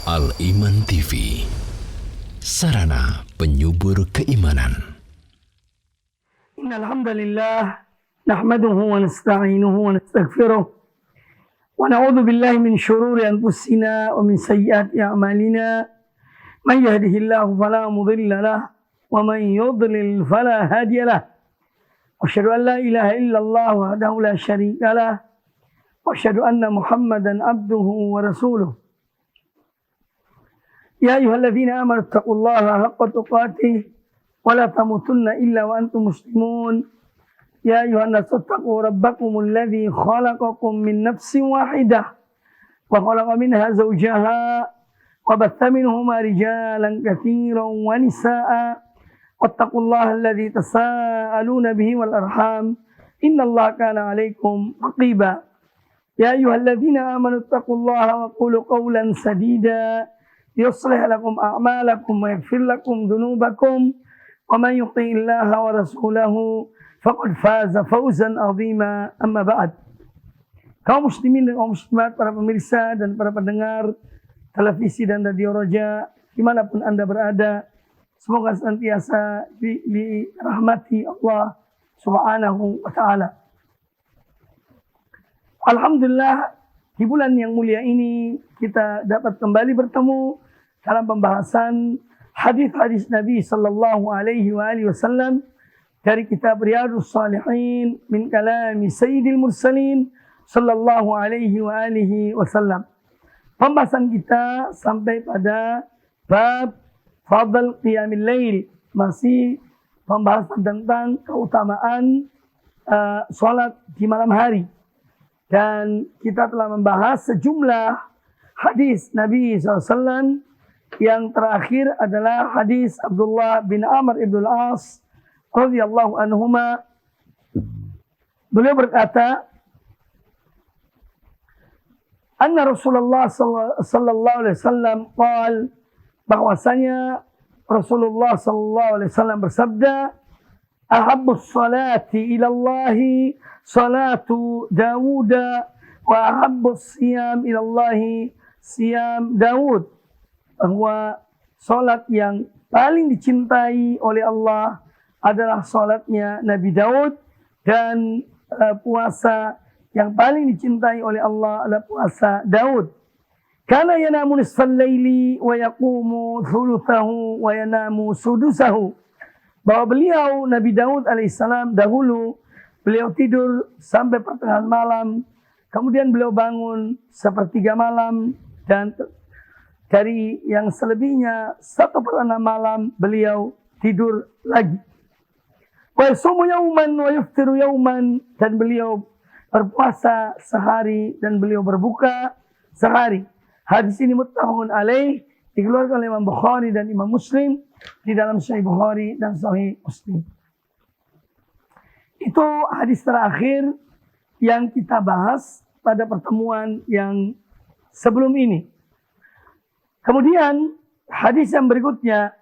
Al-Iman TV, sarana penyubur keimanan. Innal hamdalillah nahmaduhu wa nasta'inuhu wa nastaghfiruh wa na'udzu billahi min shururi anfusina wa min sayyiati a'malina. Man yahdihillahu fala mudilla lahu wa man yudlil fala hadiya lahu. Asyhadu an la ilaha illallah wahdahu la syarika lahu wa asyhadu anna Muhammadan abduhu wa rasuluh. Ya ayyuhalladzina amanu taqullaha haqqa tuqatih wa la tamutunna illa wa antum muslimun. Ya ayyuhan nasu taqu rabbakumul ladzi khalaqakum min nafsin wahidah wa khalaqa minha zawjaha wa batha minhuma rijalan katsiran wa nisaa'a wattaqullaha alladzi tasaaluna bihi wal arham innallaha kana 'alaikum raqiba. Ya ayyuhalladzina amanu taqullaha wa qulu qawlan sadida yuslih lakum a'malakum wa yaghfir lakum dhunubakum wa man yuti'illaha wa rasulahu faqad faza fawzan 'azima. Amma ba'd. Kaum muslimin dan kaum muslimat, para pemirsa dan para pendengar televisi dan radio Roja dimanapun Anda berada, semoga senantiasa dirahmati Allah Subhanahu wa ta'ala. Alhamdulillah, di bulan yang mulia ini kita dapat kembali bertemu dalam pembahasan hadis-hadis Nabi sallallahu alaihi wasallam dari kitab Riyadhus Shalihin min kalami Sayyidil Mursalin sallallahu alaihi wasallam. Pembahasan kita sampai pada bab fadl qiyamil lail, masih pembahasan tentang keutamaan salat di malam hari. Dan kita telah membahas sejumlah hadis Nabi SAW. Yang terakhir adalah hadis Abdullah bin Amr ibn al-As radhiyallahu anhuma. Beliau berkata, anna Rasulullah sallallahu alaihi wasallam qala, bahwasanya Rasulullah sallallahu alaihi wasallam bersabda, ahabbus salati ila Allahi salatu Dawud wa ahabbus siyam ila Allahi siyam Dawud. Bahwa salat yang paling dicintai oleh Allah adalah salatnya Nabi Daud, dan puasa yang paling dicintai oleh Allah adalah puasa Daud. Kana yanamu nisfal laili wa yaqumu thuluthahu wa yanamu sudusahu. Bahwa beliau Nabi Daud alaihissalam dahulu beliau tidur sampai pertengahan malam, kemudian beliau bangun sepertiga malam, dan dari yang selebihnya 1/6 malam beliau tidur lagi. Wa yasumu yauman wa yuftiru yauman, dan beliau berpuasa sehari dan beliau berbuka sehari. Hadis ini muttafaqun alaih, dikeluarkan oleh Imam Bukhari dan Imam Muslim di dalam Sahih Bukhari dan Sahih Muslim. Itu hadis terakhir yang kita bahas pada pertemuan yang sebelum ini. Kemudian hadis yang berikutnya,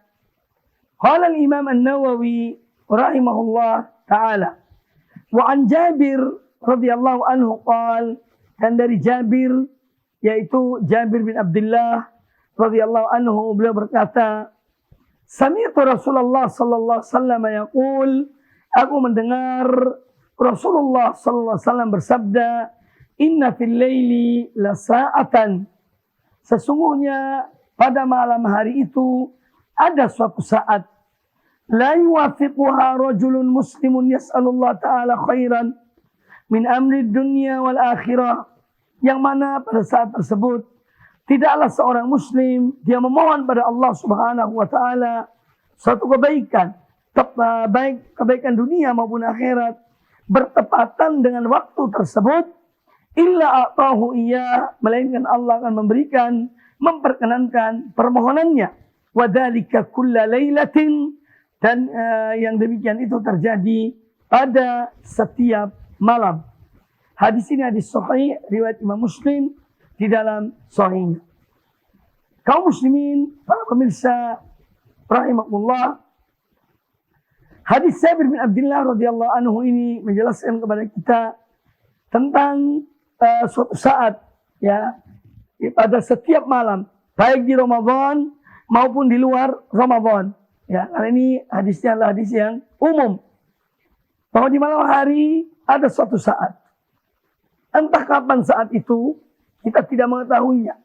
qala al-Imam An-Nawawi rahimahullah taala, wa an Jabir radhiyallahu anhu qala, dan dari Jabir, yaitu Jabir bin Abdullah radhiyallahu anhu, beliau berkata, sami'tu Rasulullah sallallahu alaihi wasallam yaqul, aku mendengar Rasulullah sallallahu alaihi wasallam bersabda, inna fil laili la sa'atan, sesungguhnya pada malam hari itu ada suatu saat, la yuwafiquha rajulun muslimun yas'alullah ta'ala khairan min amri dunya wal akhirah, yang mana pada saat tersebut tidaklah seorang muslim dia memohon pada Allah Subhanahu wa taala suatu kebaikan, baik kebaikan dunia maupun akhirat, bertepatan dengan waktu tersebut, illa a'tahu iya, melainkan Allah akan memberikan, memperkenankan permohonannya. Wadzalika kulla lailatin, dan yang demikian itu terjadi pada setiap malam. Hadis ini hadis sahih riwayat Imam Muslim di dalam sahihnya. Kaum muslimin, para pemirsa rahimakumullah, hadis Jabir bin Abdullah radhiyallahu anhu ini menjelaskan kepada kita tentang suatu saat, ya, pada setiap malam baik di Ramadan maupun di luar Ramadan. Ya, karena ini hadisnya adalah hadis yang umum. Bahwa di malam hari ada suatu saat. Entah kapan saat itu, kita tidak mengetahuinya.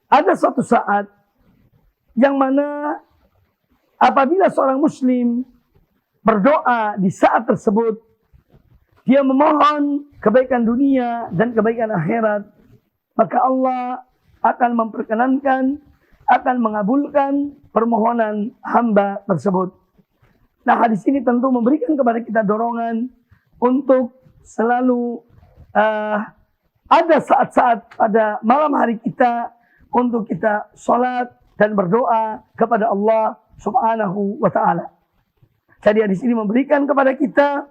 Ada suatu saat yang mana apabila seorang muslim berdoa di saat tersebut, dia memohon kebaikan dunia dan kebaikan akhirat, maka Allah akan memperkenankan, akan mengabulkan permohonan hamba tersebut. Nah, hadis ini tentu memberikan kepada kita dorongan untuk selalu ada saat-saat pada malam hari kita untuk kita sholat dan berdoa kepada Allah Subhanahu wa ta'ala. Jadi hadis ini memberikan kepada kita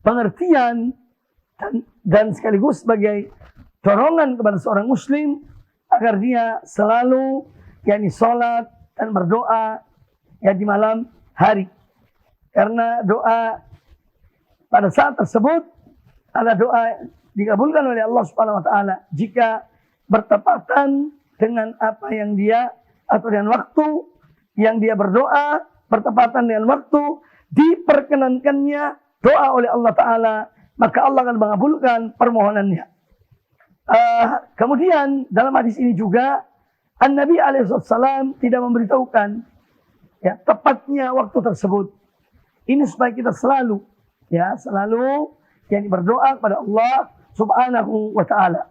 pengertian dan sekaligus sebagai dorongan kepada seorang muslim agar dia selalu sholat dan berdoa di malam hari. Karena doa pada saat tersebut adalah doa dikabulkan oleh Allah Subhanahu wa taala jika bertepatan dengan apa yang dia atau dengan waktu yang dia berdoa, bertepatan dengan waktu diperkenankannya doa oleh Allah Ta'ala, maka Allah akan mengabulkan permohonannya. Kemudian dalam hadis ini juga An-Nabi alaihissalam tidak memberitahukan tepatnya waktu tersebut. Ini supaya kita selalu berdoa kepada Allah Subhanahu wa ta'ala.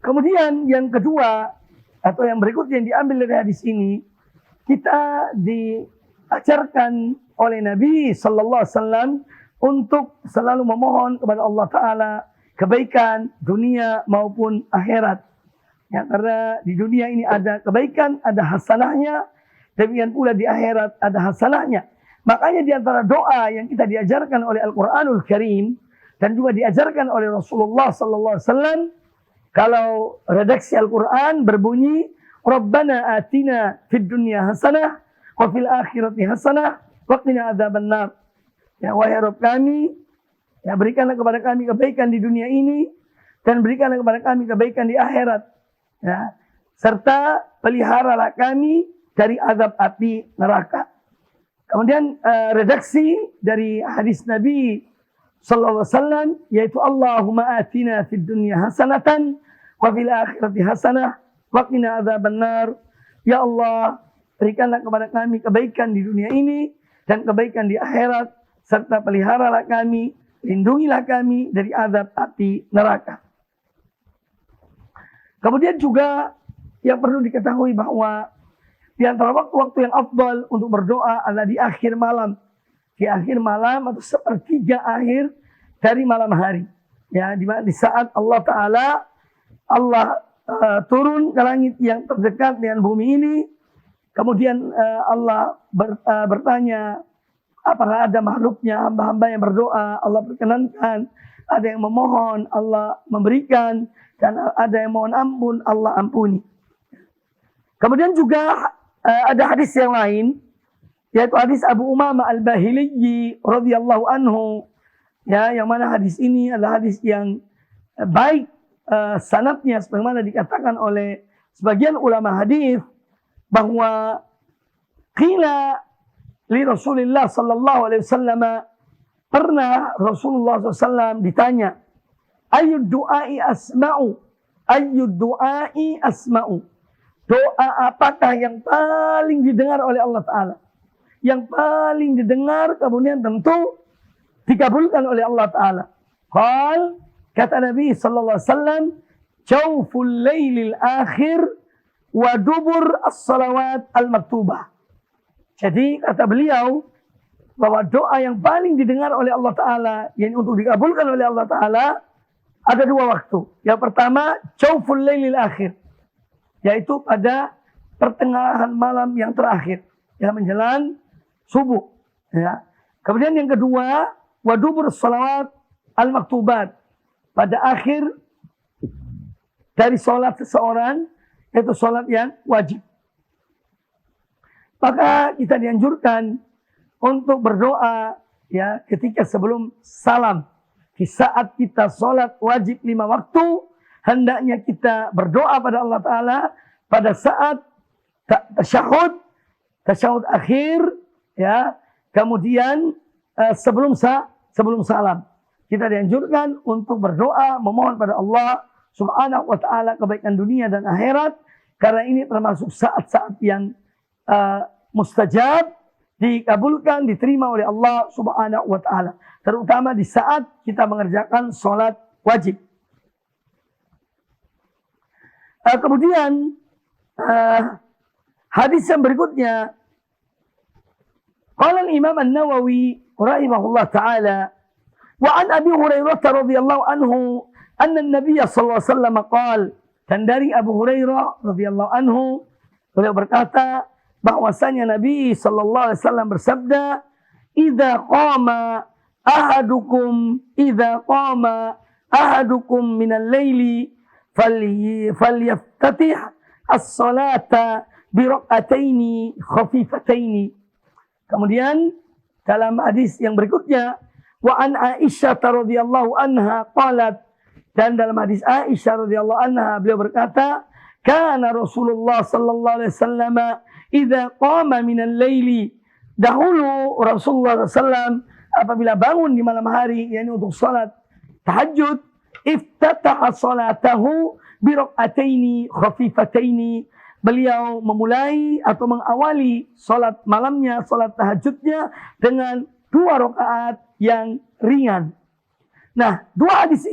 Kemudian yang kedua atau yang berikutnya yang diambil dari hadis ini, kita diajarkan oleh Nabi sallallahu alaihi wasallam untuk selalu memohon kepada Allah Ta'ala kebaikan dunia maupun akhirat. Ya, karena di dunia ini ada kebaikan, ada hasanahnya, demikian pula di akhirat ada hasanahnya. Makanya di antara doa yang kita diajarkan oleh Al-Quranul Karim dan juga diajarkan oleh Rasulullah sallallahu alaihi wasallam, kalau redaksi Al-Quran berbunyi, Rabbana atina fid dunya hasanah wa fil akhirati hasanah wa qina adzabannar. Ya, wahai Rabb kami, berikanlah kepada kami kebaikan di dunia ini dan berikanlah kepada kami kebaikan di akhirat. Ya, serta peliharalah kami dari azab api neraka. Kemudian redaksi dari hadis Nabi sallallahu alaihi wasallam yaitu Allahumma atina fid dunya hasanatan wa fil akhirati hasanah wa qina adzabannar. Ya Allah, berikanlah kepada kami kebaikan di dunia ini dan kebaikan di akhirat, serta peliharalah kami, lindungilah kami dari azab api neraka. Kemudian juga yang perlu diketahui bahwa di antara waktu-waktu yang afdal untuk berdoa adalah di akhir malam. Di akhir malam atau sepertiga akhir dari malam hari. Ya, di saat Allah Ta'ala turun ke langit yang terdekat dengan bumi ini. Kemudian Allah bertanya, apakah ada makhluknya, hamba-hamba yang berdoa, Allah perkenankan. Ada yang memohon, Allah memberikan. Dan ada yang mohon ampun, Allah ampuni. Kemudian juga ada hadis yang lain, yaitu hadis Abu Umamah Al-Bahiliyyi radhiyallahu anhu. Ya, yang mana hadis ini adalah hadis yang baik sanadnya, sebagaimana dikatakan oleh sebagian ulama hadis bahwa qila li Rasulillah sallallahu alaihi wasallam, pernah Rasulullah SAW ditanya, ayyud du'ai asma'u, ayyud du'ai asma'u, doa apakah yang paling didengar oleh Allah Ta'ala, yang paling didengar kemudian tentu dikabulkan oleh Allah Ta'ala. Kata Nabi sallallahu alaihi wasallam, jawful lailil akhir wa dubur as-salawat al-maktubah. Jadi kata beliau bahwa doa yang paling didengar oleh Allah Ta'ala, yang untuk dikabulkan oleh Allah Ta'ala, ada dua waktu. Yang pertama, jawful lailil akhir, yaitu pada pertengahan malam yang terakhir, menjelang subuh. Ya. Kemudian yang kedua, wadubur salawat al-maktubat, pada akhir dari sholat seseorang, yaitu sholat yang wajib. Maka kita dianjurkan untuk berdoa ketika sebelum salam. Di saat kita sholat wajib 5 waktu, hendaknya kita berdoa pada Allah Ta'ala pada saat tasyahud akhir, ya, kemudian sebelum salam. Kita dianjurkan untuk berdoa, memohon pada Allah Subhanahu wa Ta'ala kebaikan dunia dan akhirat, karena ini termasuk saat-saat yang mustajab, dikabulkan, diterima oleh Allah Subhanahu wa Ta'ala, terutama di saat kita mengerjakan sholat wajib. Kemudian hadis yang berikutnya, qala al-Imam An-Nawawi rahimahullah ta'ala, wa an Abi Hurairah radhiyallahu anhu anna an-nabiy sallallahu alaihi wasallam qala, dan dari Abu Hurairah radhiyallahu anhu, beliau berkata bahwasanya Nabi sallallahu alaihi wasallam bersabda, idza qama ahadukum minal laili falyaftatih as-salata bi rak'ataini khafifataini. Kemudian dalam hadis yang berikutnya, wa an Aisyah radhiyallahu anha qalat, dan dalam hadis Aisyah radhiyallahu anha beliau berkata, kana Rasulullah sallallahu alaihi wasallam idza qama minal laili, dahulu Rasulullah SAW apabila bangun di malam hari, yakni untuk salat tahajud, iftataha salatahu bi rak'ataini khafifataini, beliau memulai atau mengawali salat malamnya, salat tahajudnya dengan 2 rakaat yang ringan. Nah, dua hadis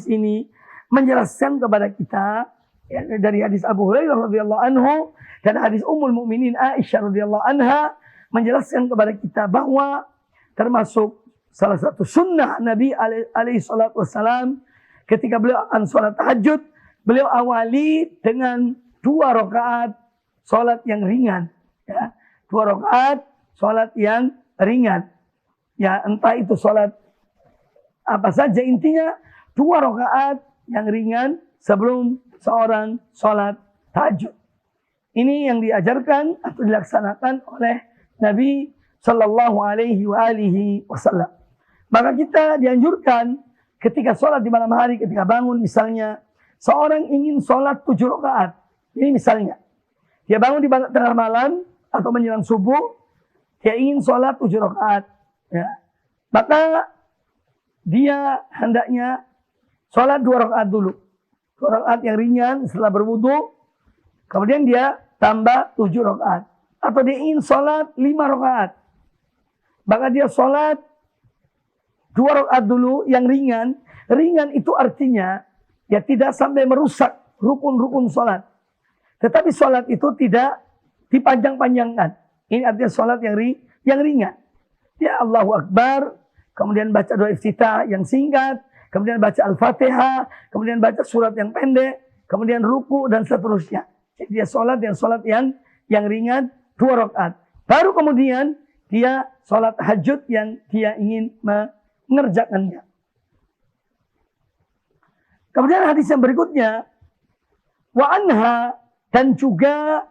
ini menjelaskan kepada kita, ya, dari hadis Abu Hurairah radhiyallahu anhu dan hadis Ummul Mukminin Aisyah radhiyallahu anha, menjelaskan kepada kita bahwa termasuk salah satu sunnah Nabi alaihi salatu wassalam, ketika beliau akan sholat tahajud, beliau awali dengan 2 rakaat sholat yang ringan, ya, 2 rakaat sholat yang ringan, ya, entah itu sholat apa saja, intinya 2 rakaat yang ringan sebelum seorang sholat tahajud. Ini yang diajarkan atau dilaksanakan oleh Nabi Sallallahu Alaihi Wasallam. Maka kita dianjurkan ketika sholat di malam hari, ketika bangun misalnya, seorang ingin sholat 7 rakaat. Ini misalnya, dia bangun di tengah malam atau menjelang subuh, dia ingin sholat 7 rakaat. Ya. Maka dia hendaknya sholat 2 rakaat dulu. 2 rakaat yang ringan setelah berwudu, kemudian dia tambah 7 rakaat. Atau dia ingin sholat 5 rakaat, maka dia sholat 2 rakaat dulu yang ringan. Ringan itu artinya ya tidak sampai merusak rukun-rukun sholat. Tetapi sholat itu tidak dipanjang-panjangkan. Ini artinya sholat yang ringan. Ya, Allahu Akbar, kemudian baca doa iftitah yang singkat, kemudian baca Al-Fatihah, kemudian baca surat yang pendek, kemudian ruku dan seterusnya. Jadi dia sholat yang ringan 2 rakaat. Baru kemudian dia sholat tahajud yang dia ingin mengerjakannya. Kemudian hadis yang berikutnya, wa anha, dan juga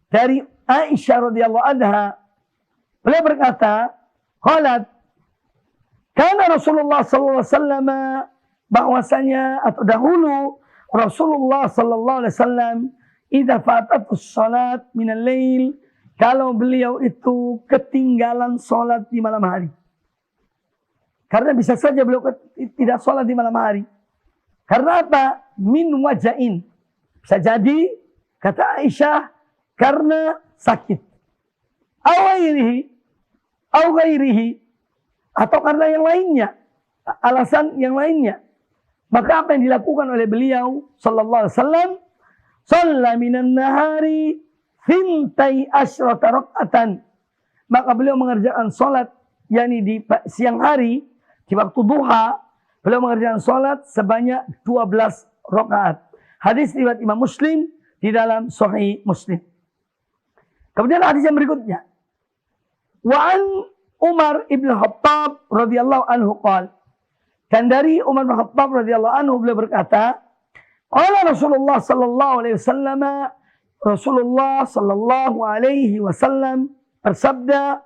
dari Aisyah radhiyallahu anha, beliau berkata, qalat, kana Rasulullah sallallahu alaihi wasallam, bahwasanya atau dahulu Rasulullah sallallahu alaihi wasallam, idza fatatus salat minal lail, kalau beliau itu ketinggalan salat di malam hari. Karena bisa saja beliau tidak salat di malam hari. Karena apa? Min wajain. Bisa jadi, kata Aisyah, karena sakit. Au ghairihi, atau karena yang lainnya, alasan yang lainnya. Maka apa yang dilakukan oleh beliau sallallahu alaihi wasallam, shalla minan nahari thintai asyrata rak'atan. Maka beliau mengerjakan salat, yakni di siang hari, di waktu duha, beliau mengerjakan salat sebanyak 12 rakaat. Hadis riwayat Imam Muslim di dalam Sahih Muslim. Kemudian hadis yang berikutnya, wa an Umar ibn Khattab radhiyallahu anhu qala, dan dari Umar bin Khattab radhiyallahu anhu beliau berkata, qala Rasulullah sallallahu alaihi wasallam, Rasulullah sallallahu alaihi wasallam bersabda,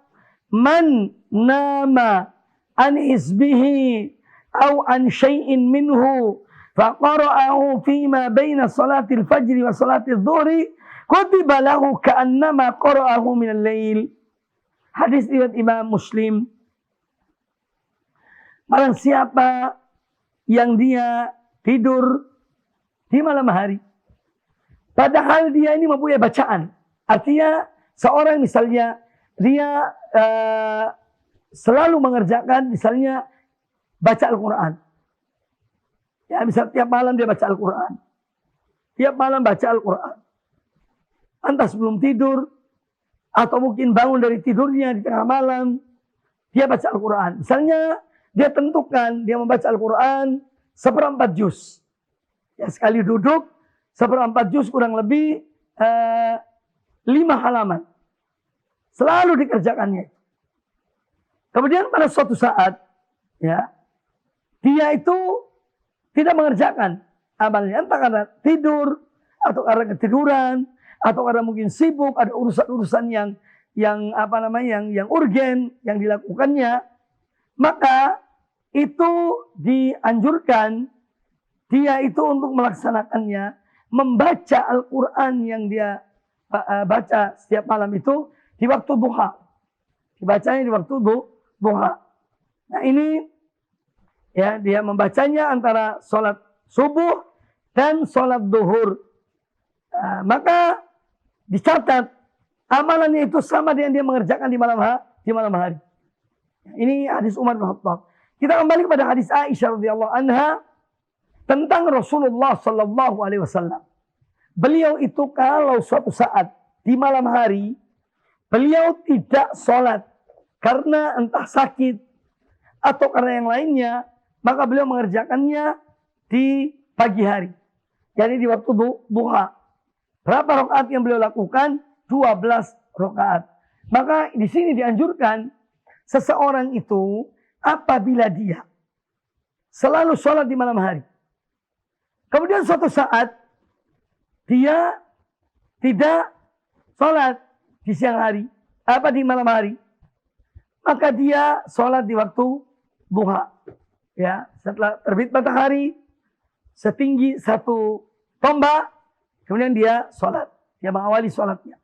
man nama an hizbihi aw an syai'in minhu faqara'ahu fima baina salatil fajri wa salatil dhuhri kutiba lahu ka'annama qara'ahu minal lail. Hadis riwayat Imam Muslim. Barang siapa yang dia tidur di malam hari, padahal dia ini mempunyai bacaan. Artinya seorang misalnya dia selalu mengerjakan misalnya baca Al-Quran. Ya, misal tiap malam dia baca Al-Quran. Tiap malam baca Al-Quran. Entah sebelum tidur atau mungkin bangun dari tidurnya di tengah malam, dia baca Al-Quran. Misalnya dia tentukan dia membaca Al-Quran 1/4 juz. Ya, sekali duduk 1/4 juz kurang lebih 5 halaman. Selalu dikerjakannya. Kemudian pada suatu saat, ya, dia itu tidak mengerjakan amalnya, entah karena tidur atau karena ketiduran atau karena mungkin sibuk, ada urusan-urusan yang urgen yang dilakukannya, maka itu dianjurkan dia itu untuk melaksanakannya membaca Al-Quran yang dia baca setiap malam itu di waktu duha. Dibacanya di waktu duha. Nah ini ya, dia membacanya antara sholat subuh dan sholat duhur. Nah, maka dicatat amalannya itu sama dengan dia mengerjakan di malam hari. Ini hadis Umar bin Khattab. Kita kembali kepada hadis Aisyah radhiyallahu anha tentang Rasulullah sallallahu alaihi wasallam. Beliau itu kalau suatu saat di malam hari beliau tidak sholat karena entah sakit atau karena yang lainnya, maka beliau mengerjakannya di pagi hari. Jadi di waktu duha. Berapa rakaat yang beliau lakukan? 12 rakaat. Maka di sini dianjurkan seseorang itu apabila dia selalu sholat di malam hari, kemudian suatu saat dia tidak sholat di siang hari, di malam hari, maka dia sholat di waktu duha. Ya, setelah terbit matahari setinggi 1 tombak, kemudian dia sholat, dia mengawali sholatnya.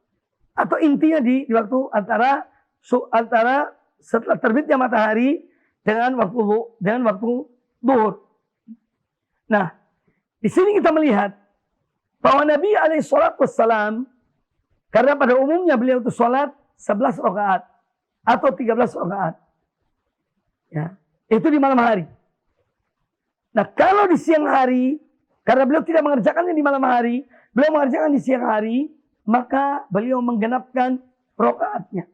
Atau intinya di waktu antara setelah terbitnya matahari dengan waktu duhur. Nah, di sini kita melihat bahwa Nabi alaihissalam, karena pada umumnya beliau itu sholat 11 rakaat atau 13 rakaat. Ya, itu di malam hari. Nah, kalau di siang hari, karena beliau tidak mengerjakannya di malam hari, beliau mengerjakan di siang hari, maka beliau menggenapkan rakaatnya.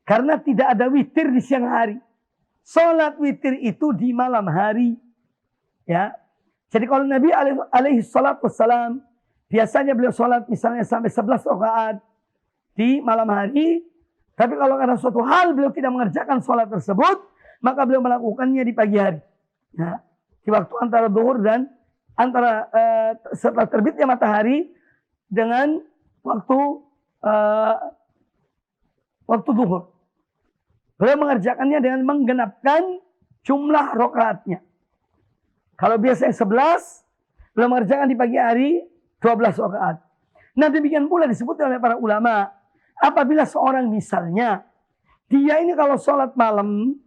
Karena tidak ada witir di siang hari. Sholat witir itu di malam hari. Ya. Jadi kalau Nabi alaihissalam biasanya beliau sholat misalnya sampai 11 rakaat di malam hari. Tapi kalau karena suatu hal beliau tidak mengerjakan sholat tersebut, maka beliau melakukannya di pagi hari. Ya. Di waktu antara duhur dan setelah terbitnya matahari dengan waktu duhur. Beliau mengerjakannya dengan menggenapkan jumlah rakaatnya. Kalau biasanya 11, beliau mengerjakan di pagi hari 12 rakaat. Nah, demikian pula disebutkan oleh para ulama, apabila seorang misalnya dia ini kalau sholat malam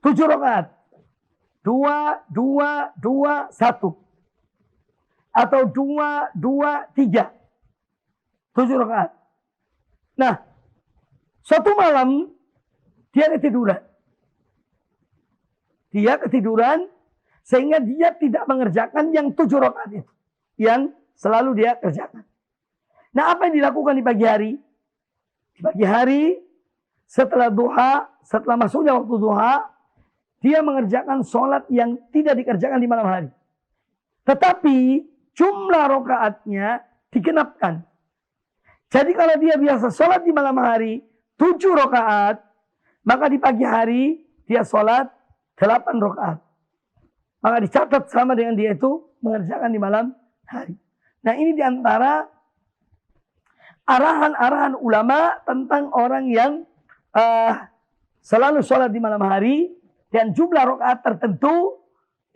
7 rakaat, 2, 2, 2, 1. Atau 2, 2, 3. 7 rakaat. Nah, suatu malam dia ketiduran. Dia ketiduran sehingga dia tidak mengerjakan yang 7 rakaat itu. Yang selalu dia kerjakan. Nah, apa yang dilakukan di pagi hari? Di pagi hari setelah duha, setelah masuknya waktu duha, dia mengerjakan sholat yang tidak dikerjakan di malam hari. Tetapi jumlah rakaatnya digenapkan. Jadi kalau dia biasa sholat di malam hari 7 rakaat, maka di pagi hari dia sholat 8 rakaat. Maka dicatat sama dengan dia itu mengerjakan di malam hari. Nah, ini diantara arahan-arahan ulama tentang orang yang selalu sholat di malam hari dan jumlah rakaat tertentu,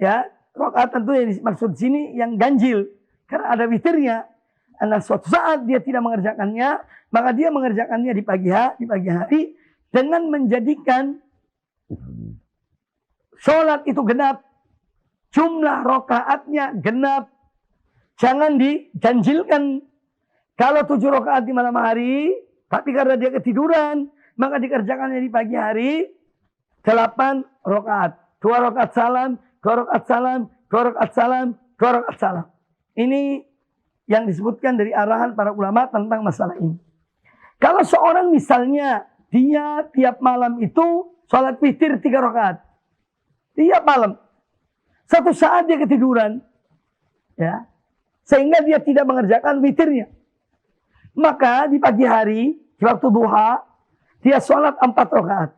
ya, rakaat tentu yang dimaksud sini yang ganjil. Karena ada witirnya. Karena suatu saat dia tidak mengerjakannya, maka dia mengerjakannya di pagi hari dengan menjadikan sholat itu genap. Jumlah rakaatnya genap. Jangan diganjilkan. Kalau 7 rakaat di malam hari, tapi karena dia ketiduran, maka dikerjakannya di pagi hari 8 rakaat. 2 rakaat salam, 2 rakaat salam, 2 rakaat salam, 2 rakaat salam. Ini yang disebutkan dari arahan para ulama tentang masalah ini. Kalau seorang misalnya dia tiap malam itu sholat witir 3 rakaat. Tiap malam. Satu saat dia ketiduran. Ya. Sehingga dia tidak mengerjakan witirnya. Maka di pagi hari, di waktu duha, dia sholat 4 rakaat.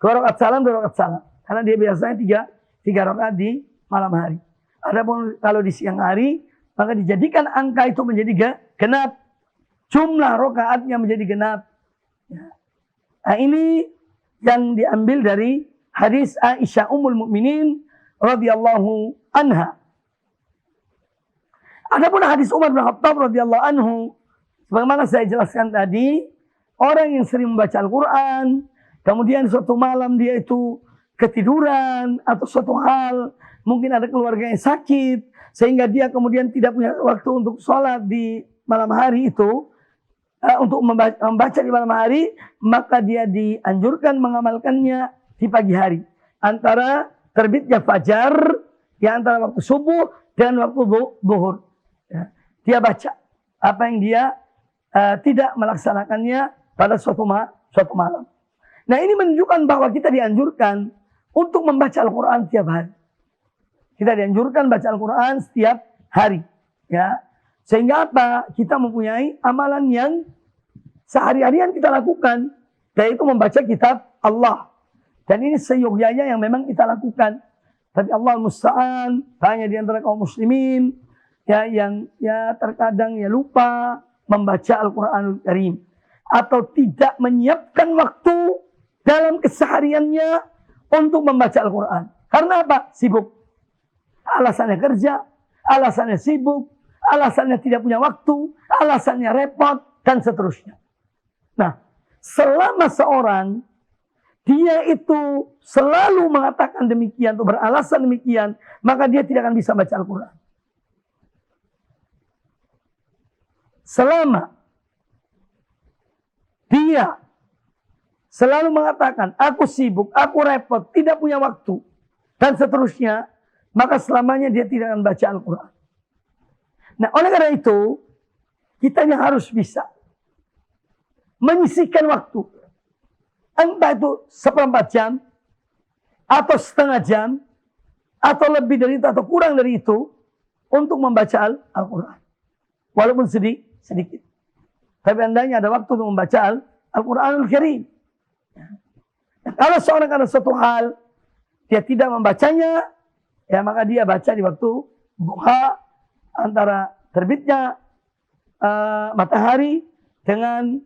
2 rakaat salam, 2 rakaat salam. Karena dia biasanya 3 rakaat di malam hari. Adapun kalau di siang hari, maka dijadikan angka itu menjadi genap. Jumlah rakaatnya menjadi genap. Nah, ini yang diambil dari hadis Aisyah Ummul Mukminin radhiyallahu anha. Adapun hadis Umar bin Khattab radhiyallahu anhu, sebagaimana saya jelaskan tadi, orang yang sering membaca Al-Quran, kemudian suatu malam dia itu ketiduran atau suatu hal, mungkin ada keluarga yang sakit, sehingga dia kemudian tidak punya waktu untuk sholat di malam hari itu, untuk membaca di malam hari, maka dia dianjurkan mengamalkannya di pagi hari. Antara terbitnya fajar, ya antara waktu subuh dan waktu zuhur. Ya. Dia baca apa yang dia tidak melaksanakannya pada suatu malam. Nah, ini menunjukkan bahwa kita dianjurkan untuk membaca Al-Quran tiap hari. Kita dianjurkan baca Al-Quran setiap hari. Ya. Sehingga apa? Kita mempunyai amalan yang sehari-harian kita lakukan. Yaitu membaca kitab Allah. Dan ini seyogyanya yang memang kita lakukan. Tapi Allah musta'an, banyak di antara kaum muslimin ya, yang ya terkadang ya lupa membaca Al-Quranul Karim. Atau tidak menyiapkan waktu dalam kesehariannya untuk membaca Al-Quran. Karena apa? Sibuk. Alasannya kerja, alasannya sibuk, alasannya tidak punya waktu, alasannya repot, dan seterusnya. Nah, selama seorang dia itu selalu mengatakan demikian, atau beralasan demikian, maka dia tidak akan bisa baca Al-Quran. Selama dia selalu mengatakan, aku sibuk, aku repot, tidak punya waktu, dan seterusnya, maka selamanya dia tidak akan baca Al-Quran. Nah, oleh karena itu, kita yang harus bisa menyisihkan waktu. Entah itu 1/4 jam, atau setengah jam, atau lebih dari itu, atau kurang dari itu, untuk membaca Al-Quran. Walaupun sedikit. Tapi andainya ada waktu untuk membaca Al-Quranul Karim. Nah, kalau seorang ada suatu hal, dia tidak membacanya, ya maka dia baca di waktu duha, antara terbitnya matahari dengan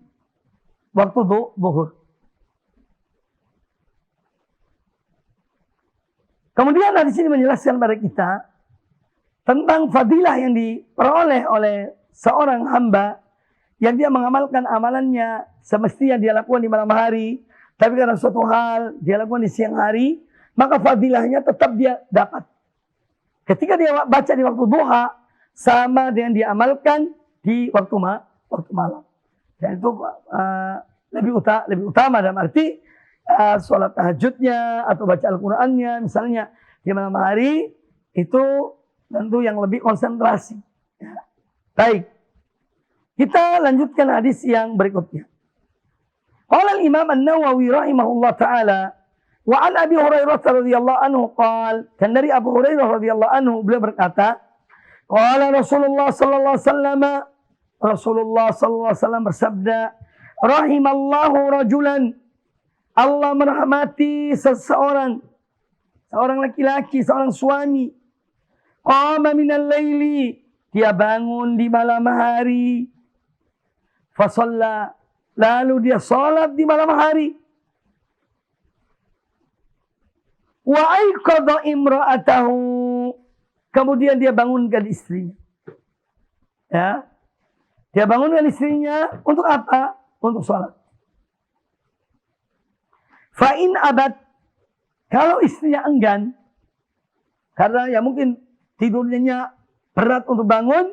waktu zuhur. Kemudian di sini menjelaskan kepada kita tentang fadilah yang diperoleh oleh seorang hamba yang dia mengamalkan amalannya semestinya dia lakukan di malam hari, tapi karena suatu hal dia lakukan di siang hari, maka fadilahnya tetap dia dapat. Ketika dia baca di waktu duha, sama dengan dia amalkan di waktu malam. Dan itu lebih utama dalam arti sholat tahajudnya atau baca Al-Qurannya misalnya di malam hari, itu tentu yang lebih konsentrasi. Ya. Baik, kita lanjutkan hadis yang berikutnya. Qala al-Imam An-Nawawi rahimahullah ta'ala, wa an Abi Hurairah radhiyallahu anhu qala, dan dari Abu Hurairah radhiyallahu anhu beliau berkata, qala Rasulullah sallallahu alaihi wasallam, Rasulullah sallallahu alaihi wasallam bersabda, rahimallahu rajulan, Allah merahmati seorang laki-laki, seorang suami, qama minal laili, dia bangun di malam hari, fasalla, lalu dia salat di malam hari, wa aiqadha imra'atahu, kemudian dia bangunkan istrinya. Ya. Dia bangunkan istrinya untuk apa? Untuk sholat. Fa'in abad, kalau istrinya enggan, karena ya mungkin tidurnya berat untuk bangun,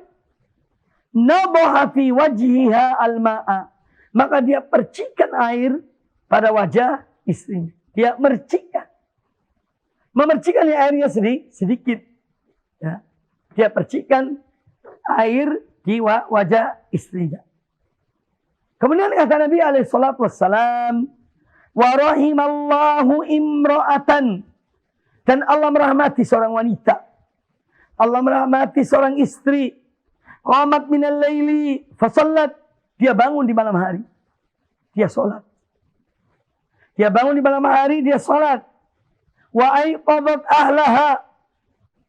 nabaha fi wajhiha al-ma'a, maka dia percikan air pada wajah istrinya. Dia mercikkan. Memercikkan airnya sedikit. Ya. Dia percikan air di wajah istrinya. Kemudian kata Nabi alaihi salatu wassalam, wa rahimallahu imra'atan, dan Allah merahmati seorang wanita. Allah merahmati seorang istri. Qamat minal laili fasallat, dia bangun di malam hari. Dia salat. Dia bangun di malam hari, dia salat. Wa aiqadat ahlaha,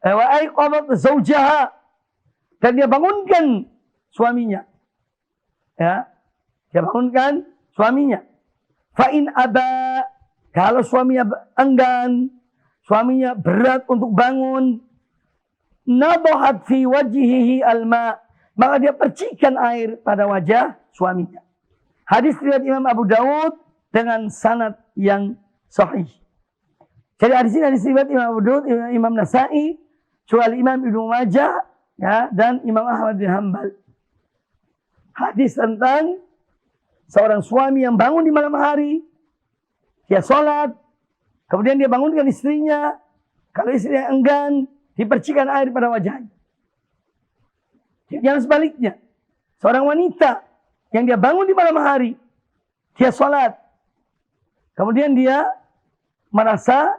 wa aiqadat zawjaha, dan dia bangunkan suaminya. Ya, dia bangunkan suaminya. Fa in aba, kalau suaminya enggan, suaminya berat untuk bangun, nadahat fi wajhihi alma, maka dia percikan air pada wajah suaminya. Hadis riwayat Imam Abu Daud dengan sanad yang sahih. Jadi hadis ini hadis riwayat Imam Abu Daud, Imam Nasa'i, Sual Imam Ibnu Majah, ya, dan Imam Ahmad bin Hanbal. Hadis tentang seorang suami yang bangun di malam hari, dia sholat, kemudian dia bangunkan istrinya. Kalau istrinya enggan, dipercikan air pada wajahnya. Jangan sebaliknya. Seorang wanita yang dia bangun di malam hari, dia sholat, kemudian dia merasa,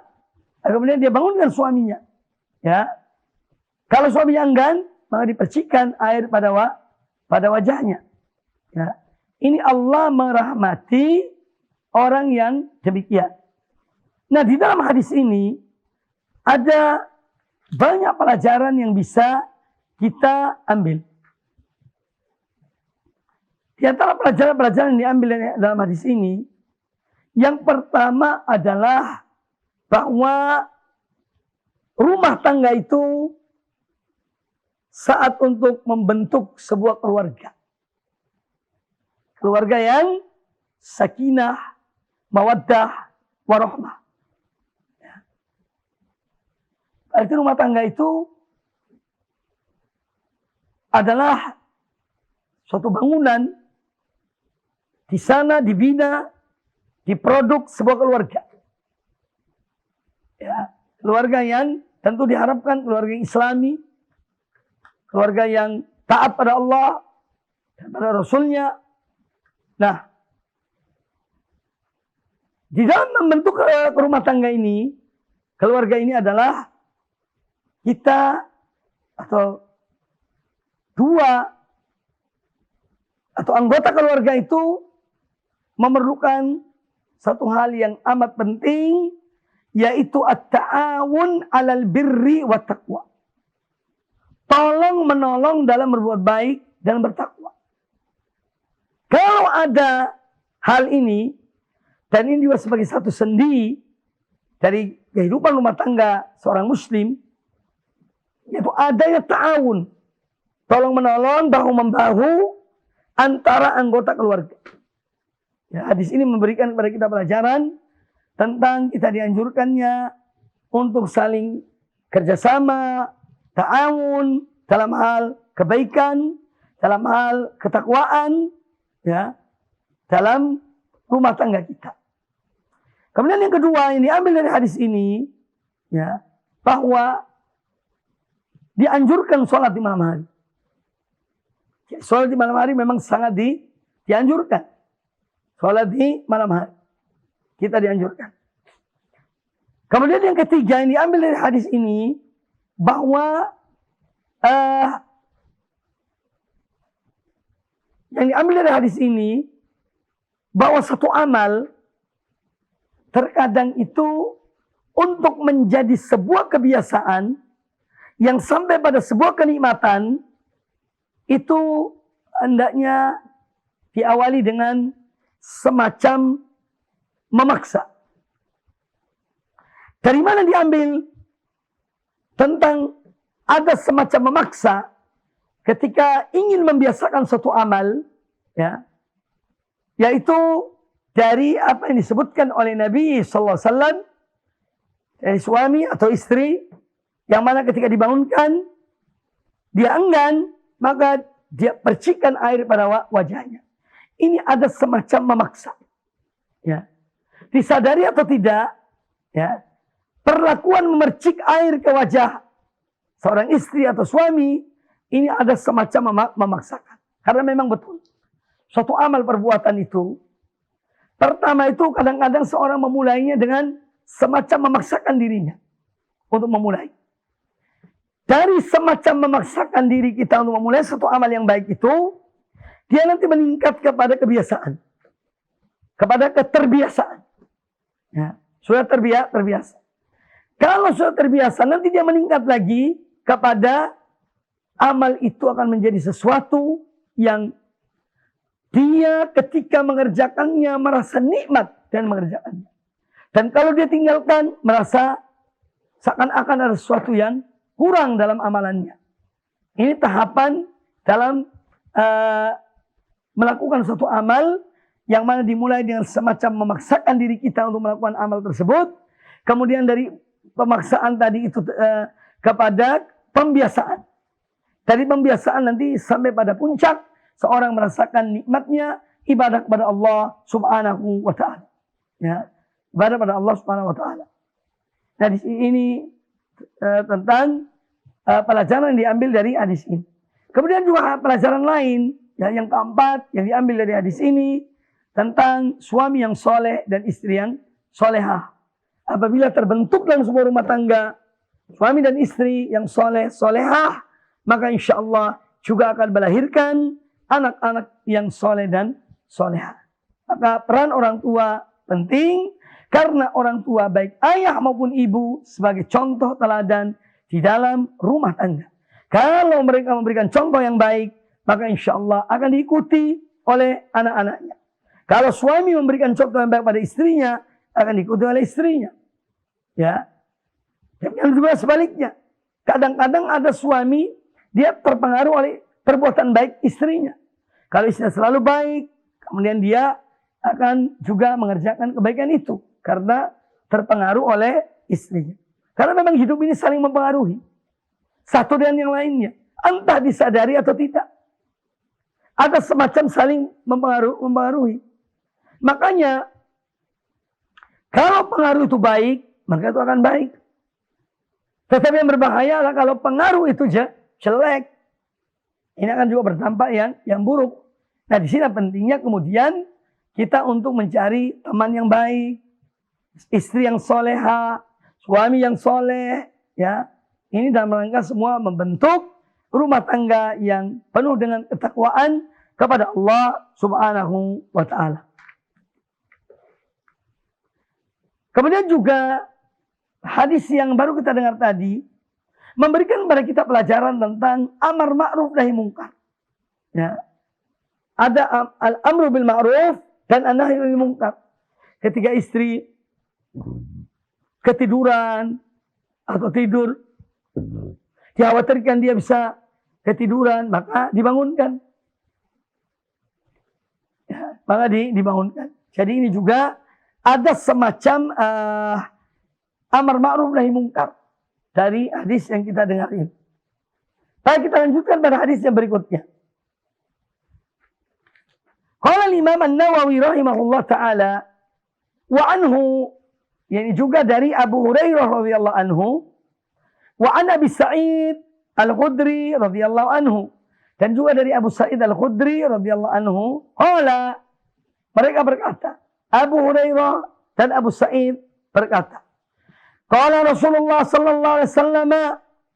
kemudian dia bangunkan suaminya. Ya, kalau suaminya enggan, maka dipercikan air pada wajahnya. Ya. Ini Allah merahmati orang yang demikian. Nah, di dalam hadis ini ada banyak pelajaran yang bisa kita ambil. Di antara pelajaran-pelajaran yang diambil dalam hadis ini, yang pertama adalah bahwa rumah tangga itu saat untuk membentuk sebuah keluarga. Keluarga yang sakinah, mawaddah, warahmah. Arti rumah tangga itu adalah suatu bangunan, di sana dibina, diproduk sebuah keluarga. Ya, keluarga yang tentu diharapkan keluarga yang Islami, keluarga yang taat pada Allah dan pada Rasulnya. Nah, di dalam membentuk rumah tangga ini, keluarga ini adalah kita atau dua atau anggota keluarga itu memerlukan satu hal yang amat penting, yaitu at-ta'awun 'alal birri wat taqwa. Tolong menolong dalam berbuat baik dan bertakwa. Kalau ada hal ini, dan ini juga sebagai satu sendi dari kehidupan rumah tangga seorang muslim, yaitu adanya ta'awun, tolong menolong, bahu-membahu antara anggota keluarga. Ya, hadis ini memberikan kepada kita pelajaran tentang kita dianjurkannya untuk saling kerjasama, ta'awun dalam hal kebaikan, dalam hal ketakwaan, ya, dalam rumah tangga kita. Kemudian yang kedua ini ambil dari hadis ini, ya, bahwa dianjurkan sholat di malam hari. Sholat di malam hari memang sangat dianjurkan. Sholat di malam hari kita dianjurkan. Kemudian yang ketiga ini ambil dari hadis ini bahwa yang diambil dari hadis ini bahwa satu amal terkadang itu untuk menjadi sebuah kebiasaan yang sampai pada sebuah kenikmatan itu hendaknya diawali dengan semacam memaksa. Dari mana diambil tentang ada semacam memaksa ketika ingin membiasakan suatu amal, ya, yaitu dari apa yang disebutkan oleh Nabi Sallallahu Alaihi Wasallam, dari suami atau istri yang mana ketika dibangunkan dia enggan, maka dia percikan air pada wajahnya. Ini ada semacam memaksa, ya. Disadari atau tidak, ya, perlakuan memercik air ke wajah seorang istri atau suami ini ada semacam memaksakan. Karena memang betul suatu amal perbuatan itu, pertama itu kadang-kadang seorang memulainya dengan semacam memaksakan dirinya untuk memulai. Dari semacam memaksakan diri kita untuk memulai suatu amal yang baik itu, dia nanti meningkat kepada kebiasaan, kepada keterbiasaan. Ya, sudah terbiasa. Kalau sudah terbiasa, nanti dia meningkat lagi kepada amal itu akan menjadi sesuatu yang dia ketika mengerjakannya merasa nikmat dan mengerjakannya. Dan kalau dia tinggalkan, merasa seakan-akan ada sesuatu yang kurang dalam amalannya. Ini tahapan dalam melakukan suatu amal yang mana dimulai dengan semacam memaksakan diri kita untuk melakukan amal tersebut. Kemudian dari pemaksaan tadi itu kepada pembiasaan. Dari pembiasaan nanti sampai pada puncak, seorang merasakan nikmatnya ibadah kepada Allah Subhanahu wa Ta'ala. Ya, ibadah kepada Allah Subhanahu wa Ta'ala. Nah, di sini tentang pelajaran yang diambil dari hadis ini. Kemudian juga pelajaran lain, ya, yang keempat yang diambil dari hadis ini tentang suami yang soleh dan istri yang solehah. Apabila terbentuk dalam sebuah rumah tangga suami dan istri yang soleh, solehah, maka insya Allah juga akan melahirkan anak-anak yang soleh dan solehah. Maka peran orang tua penting, karena orang tua baik ayah maupun ibu sebagai contoh teladan di dalam rumah tangga. Kalau mereka memberikan contoh yang baik, maka insya Allah akan diikuti oleh anak-anaknya. Kalau suami memberikan contoh yang baik pada istrinya, akan diikuti oleh istrinya. Ya, dan juga sebaliknya. Kadang-kadang ada suami, dia terpengaruh oleh perbuatan baik istrinya. Kalau istrinya selalu baik, kemudian dia akan juga mengerjakan kebaikan itu. Karena terpengaruh oleh istrinya. Karena memang hidup ini saling mempengaruhi. Satu dengan yang lainnya. Entah disadari atau tidak. Ada semacam saling mempengaruhi. Makanya, kalau pengaruh itu baik, maka itu akan baik. Tetapi yang berbahaya adalah kalau pengaruh itu jelek. Ini akan juga berdampak yang buruk. Nah, di sini pentingnya kemudian kita untuk mencari teman yang baik, istri yang soleha, suami yang soleh, ya. Ini dalam rangka semua membentuk rumah tangga yang penuh dengan ketakwaan kepada Allah Subhanahu wa Ta'ala. Kemudian juga hadis yang baru kita dengar tadi memberikan kepada kita pelajaran tentang amar ma'ruf nahi mungkar. Ya. Ada al-amru bil ma'ruf dan an-nahyi anil mungkar. Ketika istri ketiduran atau tidur, dikhawatirkan dia bisa ketiduran, maka dibangunkan. Ya, maka dibangunkan. Jadi ini juga ada semacam amar ma'ruf nahi mungkar dari hadis yang kita dengar ini. Baik, kita lanjutkan pada hadis yang berikutnya. Qala al-Imam An-Nawawi rahimahullah taala wa anhu, yani juga dari Abu Hurairah radhiyallahu anhu, wa an Abi Sa'id Al-Khudri radhiyallahu anhu, dan juga dari Abu Sa'id Al-Khudri radhiyallahu anhu, qala, mereka berkata, Abu Hurairah dan Abu Sa'id berkata, qala Rasulullah sallallahu alaihi wasallam,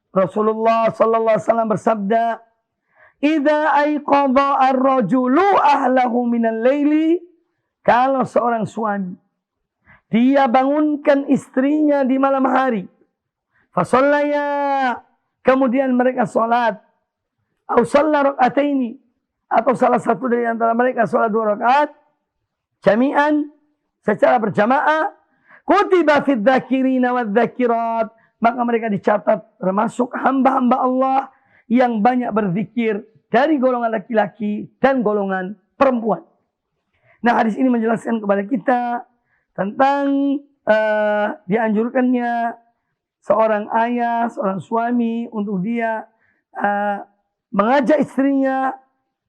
Rasulullah sallallahu alaihi wasallam bersabda, idza aiqadha ar-rajulu ahlahu minal laili, kalau seorang suami dia bangunkan istrinya di malam hari, fasallaya, kemudian mereka salat, atau shalla rak'ataini, atau salah satu dari antara mereka salat 2 rakaat jami'an, secara berjamaah, kutiba fid dzakirina wadz dzakirat, maka mereka dicatat termasuk hamba-hamba Allah yang banyak berzikir dari golongan laki-laki dan golongan perempuan. Nah, hadis ini menjelaskan kepada kita tentang dianjurkannya seorang ayah, seorang suami untuk dia mengajak istrinya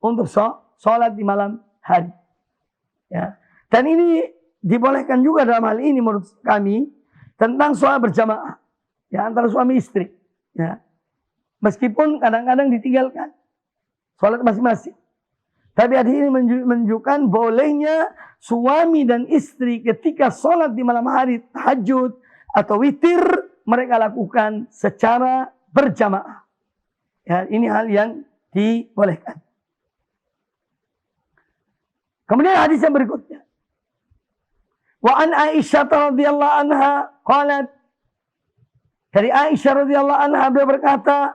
untuk sholat di malam hari. Ya. Dan ini dibolehkan juga dalam hal ini menurut kami tentang sholat berjamaah ya, antara suami istri. Ya. Meskipun kadang-kadang ditinggalkan sholat masing-masing. Tapi hadis ini menunjukkan bolehnya suami dan istri ketika sholat di malam hari tahajud atau witir mereka lakukan secara berjamaah. Ya, ini hal yang dibolehkan. Kemudian hadis yang berikutnya. Wa an Aisyah radhiyallahu anha qalat, dari Aisyah radhiyallahu anha beliau berkata,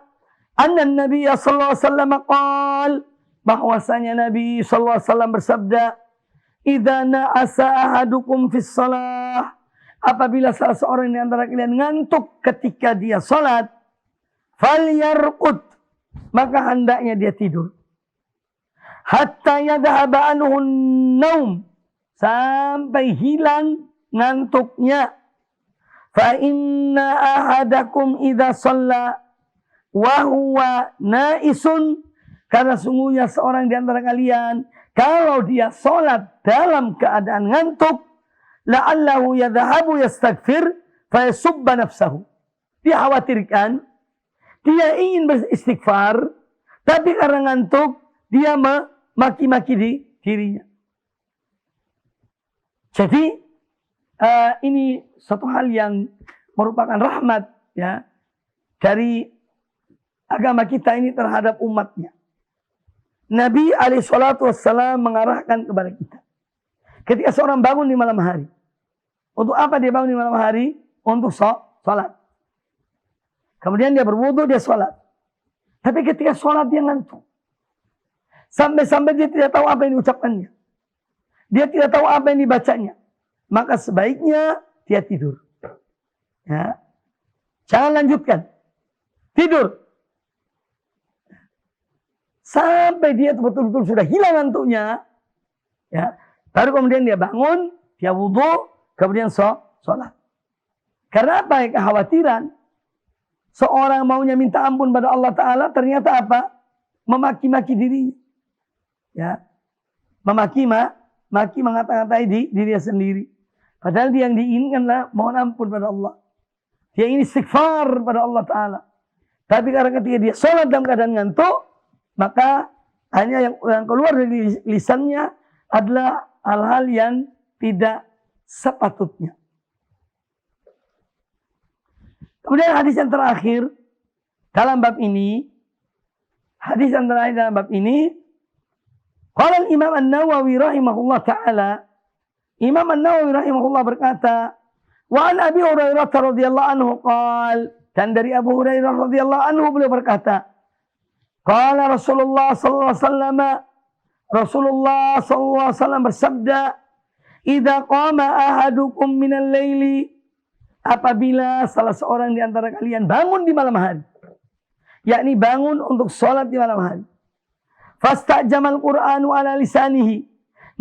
anna Nabi sallallahu alaihi wasallam qala, bahwasanya Nabi sallallahu alaihi wasallam bersabda, idza na'asa ahadukum fis shalah, apabila salah seorang di antara kalian ngantuk ketika dia salat, falyarqud, maka hendaknya dia tidur. Hatta yadhhaba anhu naum, sampai hilang ngantuknya. Fa inna ahadakum idza shalla wa huwa na'isun, karena sungguhnya seorang di antara kalian kalau dia salat dalam keadaan ngantuk, la'allahu yadhhabu yastaghfir fa yasubba nafsahu. Dia khawatirkan dia ingin beristighfar, tapi karena ngantuk dia maki-maki dirinya. Jadi ini satu hal yang merupakan rahmat ya dari agama kita ini terhadap umatnya. Nabi alaihissalam mengarahkan kepada kita. Ketika seorang bangun di malam hari. Untuk apa dia bangun di malam hari? Untuk sholat. Kemudian dia berwudu, dia sholat. Tapi ketika sholat dia ngantuk. Sampai-sampai dia tidak tahu apa yang diucapkannya. Dia tidak tahu apa yang dibacanya. Maka sebaiknya dia tidur. Ya. Jangan lanjutkan. Tidur. Sampai dia betul-betul sudah hilang ngantuknya. Ya. Baru kemudian dia bangun, dia wudu, kemudian sholat. Karena apa? Kekhawatiran. Seorang maunya minta ampun pada Allah Ta'ala, ternyata apa? Memaki-maki dirinya. Ya. Memaki mengata-ngatai dirinya sendiri. Padahal dia yang diinginkanlah mohon ampun pada Allah. Dia ingin istighfar pada Allah Ta'ala. Tapi karena ketika dia sholat dalam keadaan ngantuk, maka hanya yang keluar dari lisannya adalah hal-hal yang tidak sepatutnya. Kemudian hadis yang terakhir dalam bab ini, qala Imam An-Nawawi rahimahullah taala, Imam An-Nawawi rahimahullah berkata, wa an Abi Hurairah radhiyallahu anhu qala, dan dari Abu Hurairah radhiyallahu anhu beliau berkata, qala Rasulullah sallallahu alaihi wasallam, Rasulullah sallallahu alaihi wasallam bersabda, idza qama ahadukum minal laili, apabila salah seorang di antara kalian bangun di malam hari, yakni bangun untuk sholat di malam hari, fastajamal Qur'anu ala lisanihi,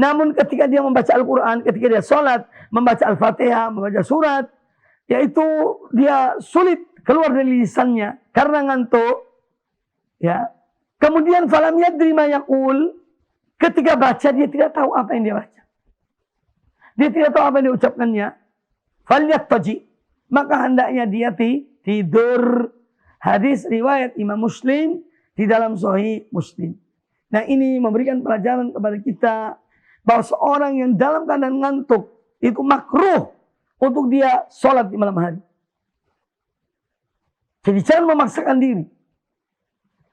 namun ketika dia membaca Al-Quran, ketika dia sholat, membaca Al-Fatihah, membaca surat, yaitu dia sulit keluar dari lisannya karena ngantuk, ya. Kemudian falam yadri ma yaqul, ketika baca dia tidak tahu apa yang dia baca, dia tidak tahu apa yang diucapkannya, falyattaji, maka hendaknya dia tidur. Hadis riwayat Imam Muslim di dalam Sahih Muslim. Nah, ini memberikan pelajaran kepada kita bahwa seorang yang dalam keadaan ngantuk itu makruh untuk dia sholat di malam hari. Jadi jangan memaksakan diri.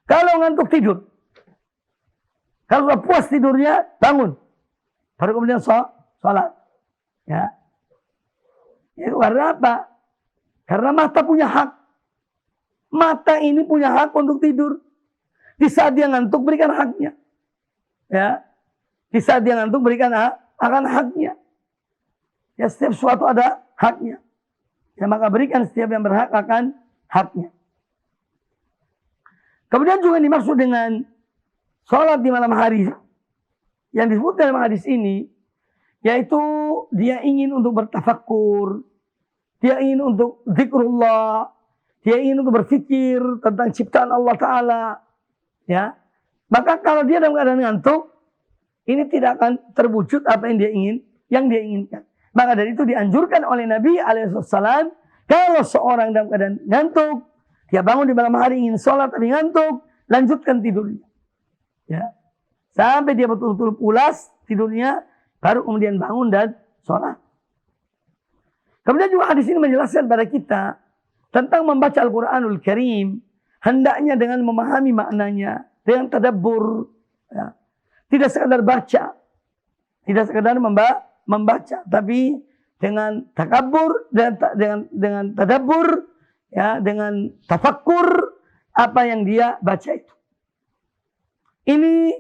Kalau ngantuk tidur. Kalau sudah puas tidurnya, bangun. Baru kemudian sholat. Ya. Itu karena apa? Karena mata punya hak. Mata ini punya hak untuk tidur. Di saat dia ngantuk, berikan haknya. Ya. Di saat dia ngantuk, berikan akan haknya. Ya, setiap sesuatu ada haknya. Ya, maka berikan setiap yang berhak akan haknya. Kemudian juga dimaksud dengan sholat di malam hari yang disebut dalam hadis ini, yaitu dia ingin untuk bertafakkur, dia ingin untuk zikrullah, dia ingin untuk berpikir tentang ciptaan Allah Ta'ala. Ya, maka kalau dia dalam keadaan ngantuk, ini tidak akan terwujud apa yang dia inginkan. Maka dari itu dianjurkan oleh Nabi alaihissalam, kalau seorang dalam keadaan ngantuk, dia bangun di malam hari ingin sholat tapi ngantuk, lanjutkan tidurnya. Ya, sampai dia betul-betul pulas tidurnya, baru kemudian bangun dan sholat. Kemudian juga hadis ini menjelaskan pada kita tentang membaca Al-Quranul Karim, hendaknya dengan memahami maknanya, dengan tadabbur, ya. Tidak sekadar baca, tidak sekadar membaca, tapi dengan takabbur dan dengan tadabbur, ya, dengan tafakkur apa yang dia baca itu. Ini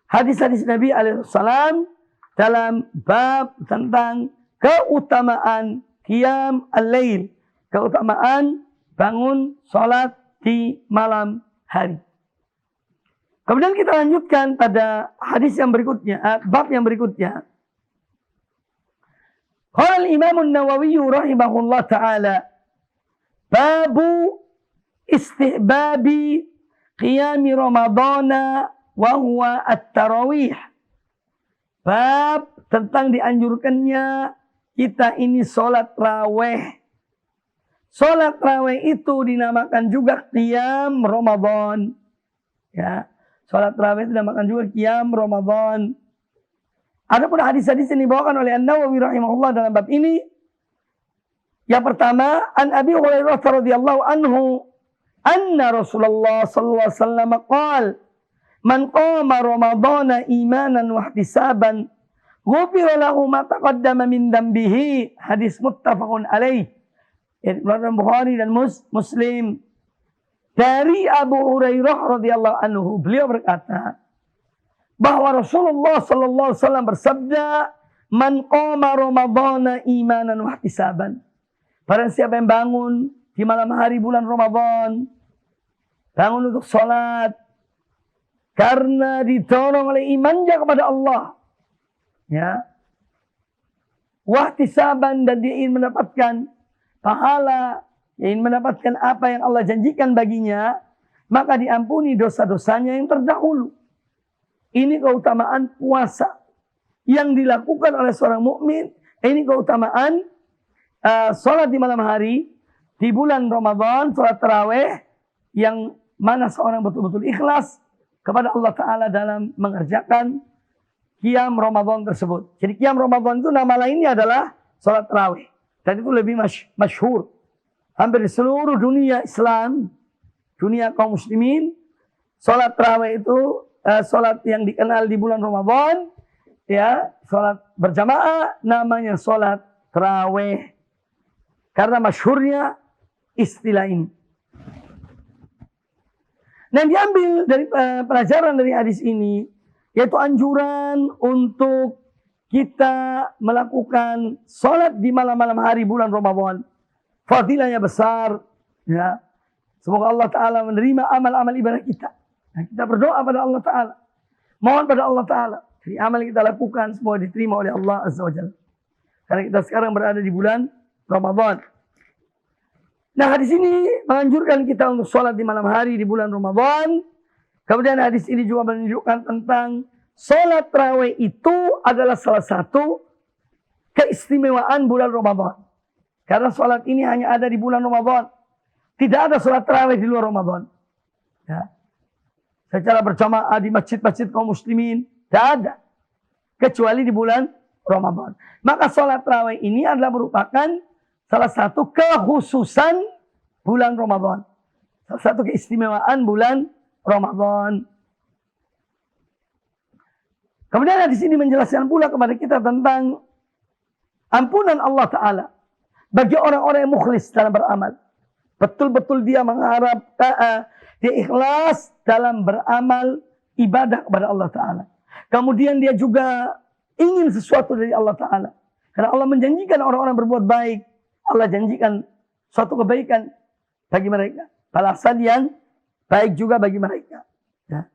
hadis-hadis Nabi alaihissalam dalam bab tentang keutamaan qiyam al-lail, keutamaan bangun salat di malam hari. Kemudian kita lanjutkan pada hadis yang berikutnya, bab yang berikutnya. Qala al-Imam an-Nawawi rahimahullah ta'ala, babu istihbabi qiyam Ramadhana wa huwa at-tarawih. Bab tentang dianjurkannya kita ini sholat raweh. Sholat raweh itu dinamakan juga qiyam Ramadan. Ya, sholat raweh itu dinamakan juga qiyam Ramadan. Adapun hadis-hadis yang dibawakan oleh An-Nawawi rahimahullah dalam bab ini, yang pertama, an Abi Hurairah radhiyallahu anhu, anna Rasulullah sallallahu alaihi wasallam qala, man qama Ramadhana imanan wa ihtisaban, ghufira lahu ma taqaddama min dhanbihi. Hadis muttafaqun alaih. Riwayat Bukhari dan Muslim. Dari Abu Hurairah radhiyallahu anhu, beliau berkata bahwa Rasulullah sallallahu alaihi wasallam bersabda, man qama Ramadhana imanan wa ihtisaban. Barang siapa yang bangun di malam hari bulan Ramadan, bangun untuk sholat karena didorong oleh imannya kepada Allah, ya, wahtisaban, dan dia ingin mendapatkan pahala, ingin mendapatkan apa yang Allah janjikan baginya, maka diampuni dosa-dosanya yang terdahulu. Ini keutamaan puasa yang dilakukan oleh seorang mukmin. Ini keutamaan sholat di malam hari di bulan Ramadan, sholat taraweh, yang mana seorang betul-betul ikhlas kepada Allah Ta'ala dalam mengerjakan qiyam Ramadan tersebut. Jadi qiyam Ramadan itu nama lainnya adalah sholat taraweh. Dan itu lebih masyhur. Hampir di seluruh dunia Islam, dunia kaum muslimin, sholat taraweh itu sholat yang dikenal di bulan Ramadan, ya, sholat berjamaah, namanya sholat taraweh. Karena masyhurnya istilah ini. Dan diambil dari pelajaran dari hadis ini, yaitu anjuran untuk kita melakukan sholat di malam-malam hari bulan Ramadan. Fadilahnya besar. Ya. Semoga Allah Ta'ala menerima amal-amal ibadah kita. Nah, kita berdoa pada Allah Ta'ala. Mohon pada Allah Ta'ala. Jadi amal yang kita lakukan semua diterima oleh Allah Azza wa Jalla. Karena kita sekarang berada di bulan Ramadan. Nah, hadis ini menganjurkan kita untuk sholat di malam hari di bulan Ramadan. Kemudian hadis ini juga menunjukkan tentang sholat tarawih itu adalah salah satu keistimewaan bulan Ramadan. Karena sholat ini hanya ada di bulan Ramadan. Tidak ada sholat tarawih di luar Ramadan. Ya. Secara berjamaah di masjid-masjid kaum muslimin, tidak ada. Kecuali di bulan Ramadan. Maka sholat tarawih ini adalah merupakan salah satu kekhususan bulan Ramadan. Salah satu keistimewaan bulan Ramadan. Kemudian hadis ini menjelaskan pula kepada kita tentang ampunan Allah Ta'ala bagi orang-orang yang mukhlis dalam beramal. Betul-betul dia mengharap, dia ikhlas dalam beramal ibadah kepada Allah Ta'ala. Kemudian dia juga ingin sesuatu dari Allah Ta'ala. Karena Allah menjanjikan orang-orang berbuat baik Allah janjikan suatu kebaikan bagi mereka. Balasan yang baik juga bagi mereka. Ya.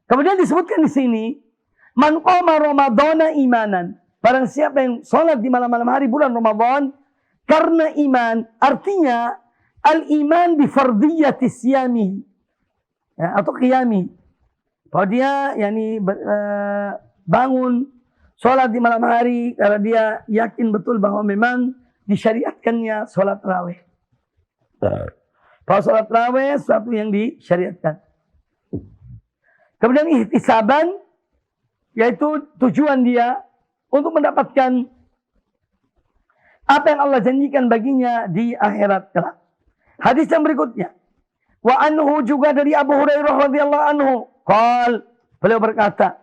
Kemudian disebutkan di sini, man qama ramadhana imanan. Barang siapa yang sholat di malam-malam hari bulan Ramadan karena iman, artinya al-iman bi fardiyati siyami, ya, atau qiyami. Bahwa dia bangun sholat di malam hari karena dia yakin betul bahwa memang disyariatkannya sholat tarawih. Bahwa sholat tarawih sesuatu yang disyariatkan. Kemudian ihtisaban, yaitu tujuan dia untuk mendapatkan apa yang Allah janjikan baginya di akhirat kelak. Hadis yang berikutnya, wa anhu, juga dari Abu Hurairah radhiyallahu anhu, beliau berkata,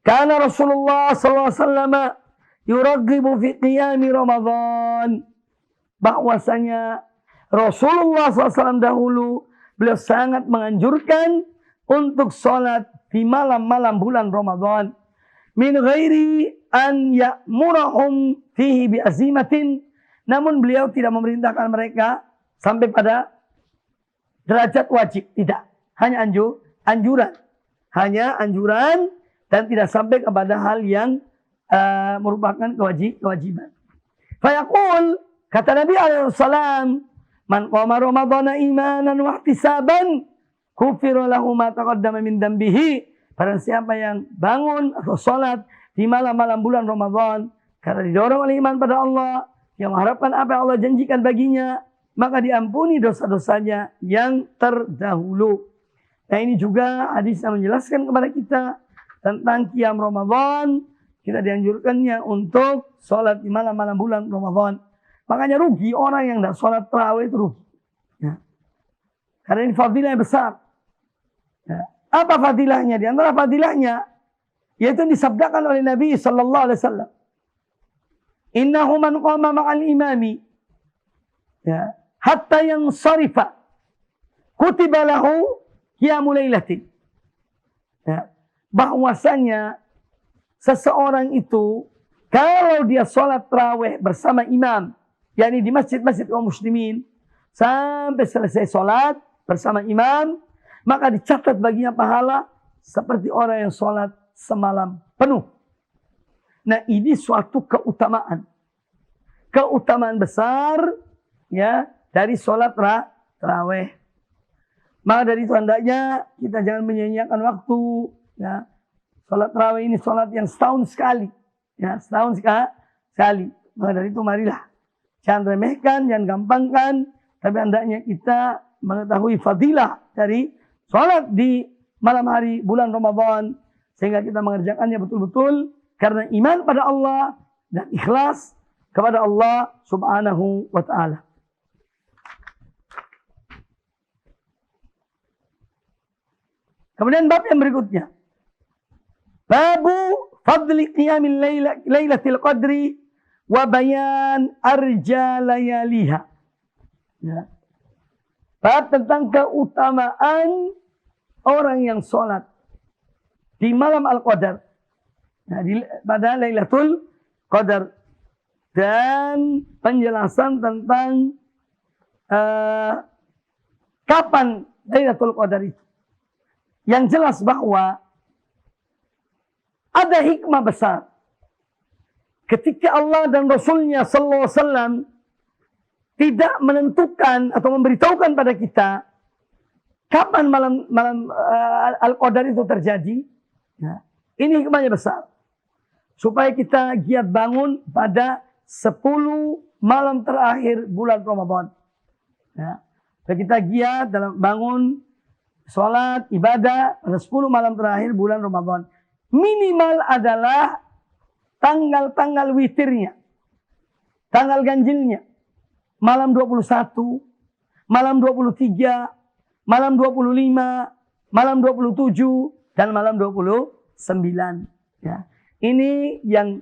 kana Rasulullah sallallahu alaihi wasallam yuraghibu fi qiyami Ramadan. Bahwasanya Rasulullah SAW dahulu beliau sangat menganjurkan untuk sholat di malam-malam bulan Ramadan. Min ghairi an ya'murahum fihi bi'azimatin. Namun beliau tidak memerintahkan mereka sampai pada derajat wajib. Tidak. Hanya anjuran. Hanya anjuran dan tidak sampai kepada hal yang merupakan kewajiban. Fayaqul, kata Nabi SAW, man qama ramadhana imanan wa ihtisaban ghufira lahu ma taqaddama min dambihi. Barang siapa yang bangun atau sholat di malam-malam bulan Ramadan karena didorong oleh iman pada Allah, yang mengharapkan apa yang Allah janjikan baginya, maka diampuni dosa-dosanya yang terdahulu. Nah, ini juga hadis yang menjelaskan kepada kita tentang qiyam Ramadan. Kita dianjurkannya untuk sholat di malam-malam bulan Ramadan. Makanya rugi orang yang tidak sholat tarawih, itu rugi. Ya. Karena ini fadilah yang besar. Ya. Apa fadilahnya? Di antara fadilahnya, yaitu disabdakan oleh Nabi Sallallahu Alaihi Wasallam. Innahu man qama ma'al imami, ya, hatta yang sarifa, kutiba lahu qiyamul lailatin. Ya. Bahwasanya seseorang itu kalau dia sholat tarawih bersama imam, yakni di masjid-masjid kaum muslimin, sampai selesai sholat bersama imam, maka dicatat baginya pahala seperti orang yang sholat semalam penuh. Nah, ini suatu keutamaan. Keutamaan besar, ya, dari sholat tarawih. Maka dari itu hendaknya kita jangan menyia-nyiakan waktu. Ya. Sholat tarawih ini sholat yang setahun sekali. Ya, setahun sekali. Maka dari itu marilah. Jangan remehkan, jangan gampangkan. Tapi hendaknya kita mengetahui fadilah dari sholat di malam hari bulan Ramadan. Sehingga kita mengerjakannya betul-betul. Karena iman pada Allah dan ikhlas kepada Allah subhanahu wa ta'ala. Kemudian bab yang berikutnya. Babu fadli qiyamil lailatul qadri wa bayan arja layaliha. Ya. Bab tentang keutamaan orang yang sholat di malam Al-Qadar. Nah, pada Lailatul Qadar. Dan penjelasan tentang kapan Lailatul Qadar itu. Yang jelas bahwa ada hikmah besar ketika Allah dan Rasulnya sallallahu alaihi wasallam tidak menentukan atau memberitahukan pada kita kapan malam Al-Qadar itu terjadi. Ya, ini hikmahnya besar. Supaya kita giat bangun pada 10 malam terakhir bulan Ramadan. Ya, supaya kita giat dalam bangun sholat, ibadah pada 10 malam terakhir bulan Ramadan. Minimal adalah tanggal-tanggal witirnya. Tanggal ganjilnya. Malam 21, malam 23, malam 25, malam 27, dan malam 29. Ya. Ini yang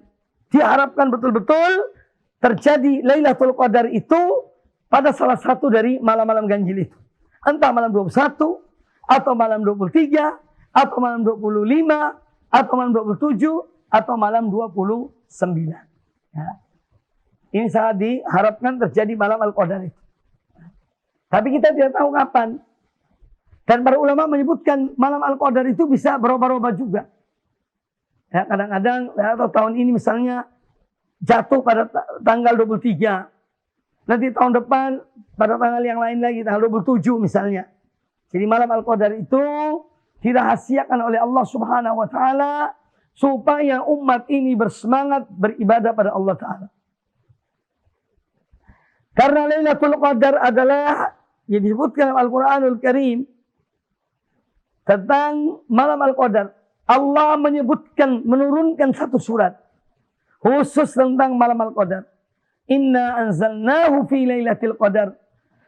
diharapkan betul-betul terjadi Lailatul Qadar itu pada salah satu dari malam-malam ganjil itu. Entah malam 21, atau malam 23, atau malam 25, atau malam 27, atau malam 29. Ya. Ini sangat diharapkan terjadi malam Al-Qadar itu. Tapi kita tidak tahu kapan. Dan para ulama menyebutkan malam Al-Qadar itu bisa berubah-ubah juga. Ya, kadang-kadang atau tahun ini misalnya jatuh pada tanggal 23. Nanti tahun depan pada tanggal yang lain lagi, tanggal 27 misalnya. Jadi malam Al-Qadar itu dirahasiakan oleh Allah Subhanahu wa taala supaya umat ini bersemangat beribadah pada Allah taala. Karena Lailatul Qadar adalah yang disebutkan dalam Al-Qur'anul Karim tentang malam Al-Qadar. Allah menyebutkan, menurunkan satu surat khusus tentang malam Al-Qadar. Inna anzalnahu fi lailatul qadar.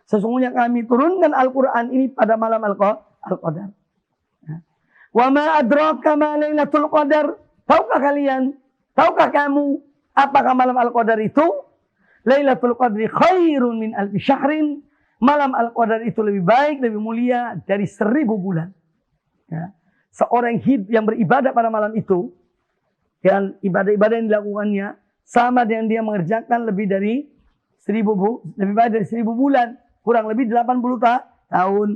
Sesungguhnya kami turunkan Al-Quran ini pada malam Al-Qadar. Wa ma adraka ma lailatul qadar. Tahukah kalian? Tahukah kamu apakah malam Al-Qadar itu? Lailatul qadri khairun min alfi syahrin. Malam Al-Qadar itu lebih baik, lebih mulia dari 1000 bulan. Ya. Seorang yang beribadah pada malam itu, dan ibadah-ibadah yang dilakukannya sama dengan dia mengerjakan lebih dari 1000 lebih baik dari 1000 bulan, kurang lebih 80 tahun.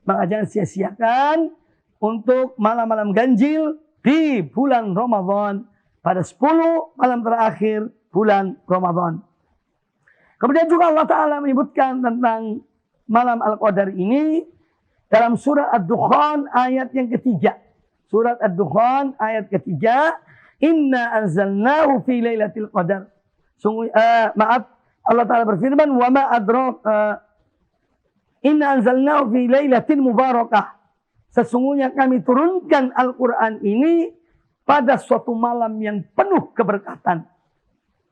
Maka jangan sia-siakan untuk malam-malam ganjil di bulan Ramadan pada 10 malam terakhir bulan Ramadan. Kemudian juga Allah Ta'ala menyebutkan tentang malam Al-Qadar ini dalam surat Ad-Dukhan ayat yang ketiga. Surat Ad-Dukhan ayat ketiga. Inna anzalnahu fi lailatul qadar. Sungguh, maaf, Allah Ta'ala berfirman, wa ma adrak, inna anzalnahu fi lailatin mubarakah. Sesungguhnya kami turunkan Al-Quran ini pada suatu malam yang penuh keberkatan.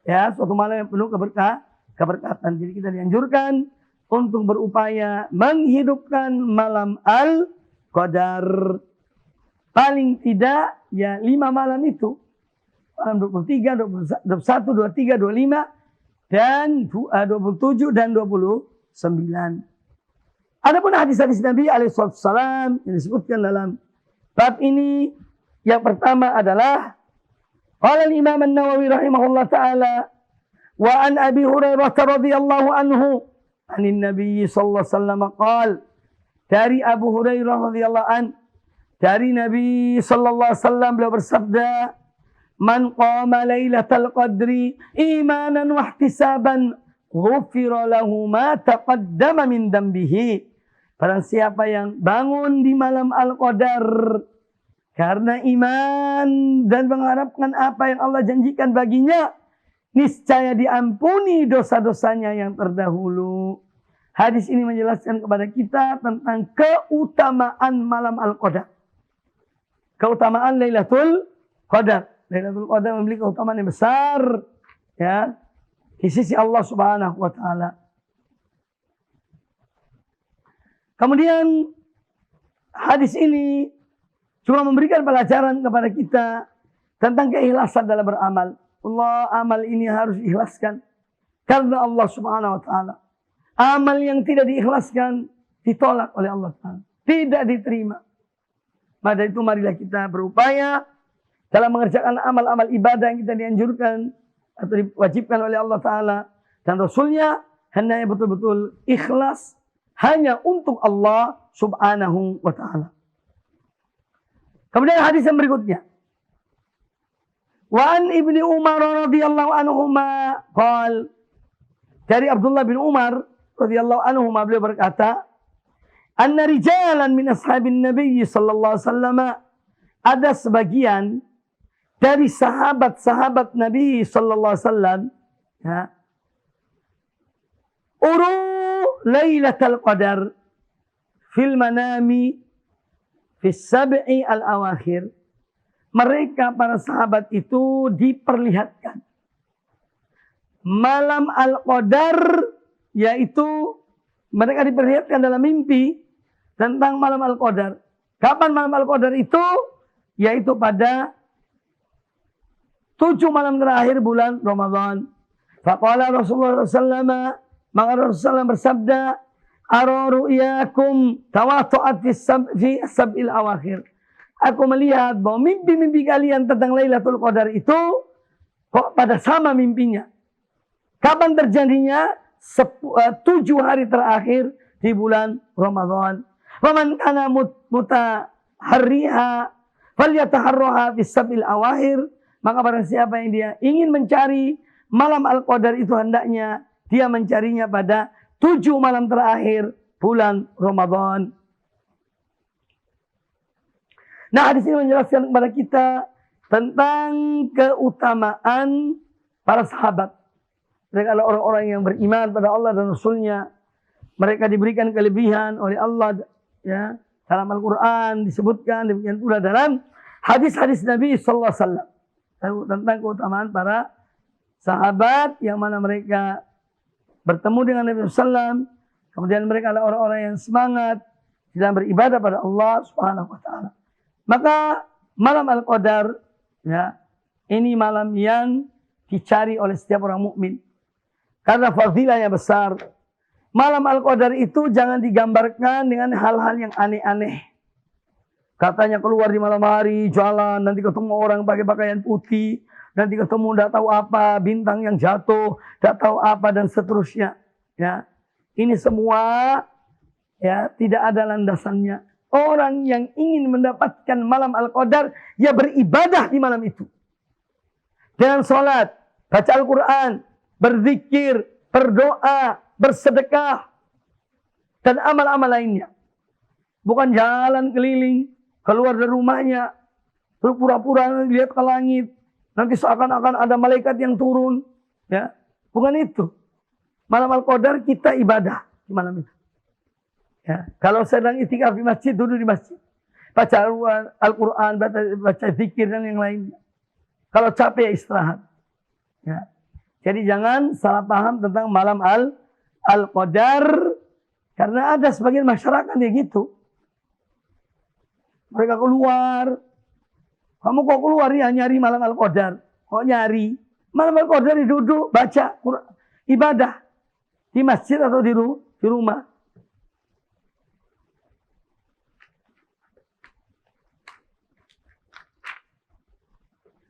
Ya, suatu malam yang penuh keberkatan. Jadi kita dianjurkan untuk berupaya menghidupkan malam Al-Qadar. Paling tidak ya 5 malam itu. Malam 23, 21, 23, 25 dan 27 dan 29. Adapun hadis-hadis Nabi alaihissalam yang disebutkan dalam bab ini, yang pertama adalah qala al-Imam An-Nawawi rahimahullah taala wa an Abi Hurairah radhiyallahu anhu anin Nabi sallallahu alaihi wasallam qala, dari Abu Hurairah radhiyallahu an, dari Nabi sallallahu alaihi wasallam beliau bersabda, man qama lailatal qadri imanan wa ihtisaban ghufira lahu ma taqaddama min dambihi. Barang siapa yang bangun di malam Al-Qadar karena iman dan mengharapkan apa yang Allah janjikan baginya, niscaya diampuni dosa-dosanya yang terdahulu. Hadis ini menjelaskan kepada kita tentang keutamaan malam Al-Qadar. Keutamaan Lailatul Qadar. Lailatul Qadar memiliki keutamaan yang besar, ya, di sisi Allah Subhanahu wa taala. Kemudian hadis ini juga memberikan pelajaran kepada kita tentang keikhlasan dalam beramal. Amal ini harus diikhlaskan karena Allah Subhanahu wa taala. Amal yang tidak diikhlaskan ditolak oleh Allah Ta'ala, tidak diterima. Maka itu marilah kita berupaya dalam mengerjakan amal-amal ibadah yang kita dianjurkan atau diwajibkan oleh Allah Ta'ala dan Rasulnya, hendaknya betul-betul ikhlas hanya untuk Allah Subhanahu wa Ta'ala. Kemudian hadis yang berikutnya, wa an Ibni Umar radhiyallahu anhuma qala, dari Abdullah bin Umar radhiyallahu anhuma beliau berkata, anna rijalan min ashabin Nabi sallallahu alaihi wasallam, ada sebagian dari sahabat-sahabat Nabi sallallahu alaihi wasallam, ya, uru lailatul qadar fil manami fis sab'i al-awakhir. Mereka para sahabat itu diperlihatkan malam Al-Qadar, yaitu mereka diperlihatkan dalam mimpi tentang malam Al-Qadar. Kapan malam Al-Qadar itu? Yaitu pada 7 malam terakhir bulan Ramadan. Faqala Rasulullah SAW, maka Rasulullah bersabda, ara ru'yakum tawatu'at fi sab'il awakhir. Aku melihat bahwa mimpi-mimpi kalian tentang Lailatul Qadar itu kok pada sama mimpinya. Kapan terjadinya? 7 hari terakhir di bulan Ramadan. Waman kana mutaharriha falyataharraha bis sabil awakhir. Maka barang siapa yang dia ingin mencari malam Al-Qadar itu, hendaknya dia mencarinya pada 7 malam terakhir bulan Ramadan. Nah, hadis ini menjelaskan kepada kita tentang keutamaan para sahabat. Mereka adalah orang-orang yang beriman pada Allah dan Rasul-Nya. Mereka diberikan kelebihan oleh Allah, ya. Dalam Al-Quran disebutkan, demikian pula dalam hadis-hadis Nabi Sallallahu Alaihi Wasallam tentang keutamaan para sahabat, yang mana mereka bertemu dengan Nabi SAW. Kemudian mereka adalah orang-orang yang semangat dalam beribadah pada Allah Subhanahu Wa Taala. Maka malam Al-Qadar, ya, ini malam yang dicari oleh setiap orang mukmin karena fadilahnya besar. Malam Al-Qadar itu jangan digambarkan dengan hal-hal yang aneh-aneh. Katanya keluar di malam hari, jalan, nanti ketemu orang pakai pakaian putih, nanti ketemu tidak tahu apa, bintang yang jatuh, tidak tahu apa, dan seterusnya. Ya, ini semua, ya, tidak ada landasannya. Orang yang ingin mendapatkan malam Al-Qadar, ya beribadah di malam itu. Dengan sholat, baca Al-Quran, berzikir, berdoa, bersedekah, dan amal-amal lainnya. Bukan jalan keliling, keluar dari rumahnya, terus pura-pura lihat ke langit, nanti seakan-akan ada malaikat yang turun. Ya, bukan itu. Malam Al-Qadar kita ibadah di malam itu. Ya, kalau sedang itikaf di masjid, duduk di masjid, baca Al-Quran, baca zikir dan yang lainnya. Kalau capek, istirahat. Ya. Jadi jangan salah paham tentang malam Al-Qadar, karena ada sebagian masyarakat yang gitu. Mereka keluar, kamu kok keluar ya nyari malam Al-Qadar? Kok nyari? Malam Al-Qadar duduk, baca Quran, ibadah di masjid atau di rumah.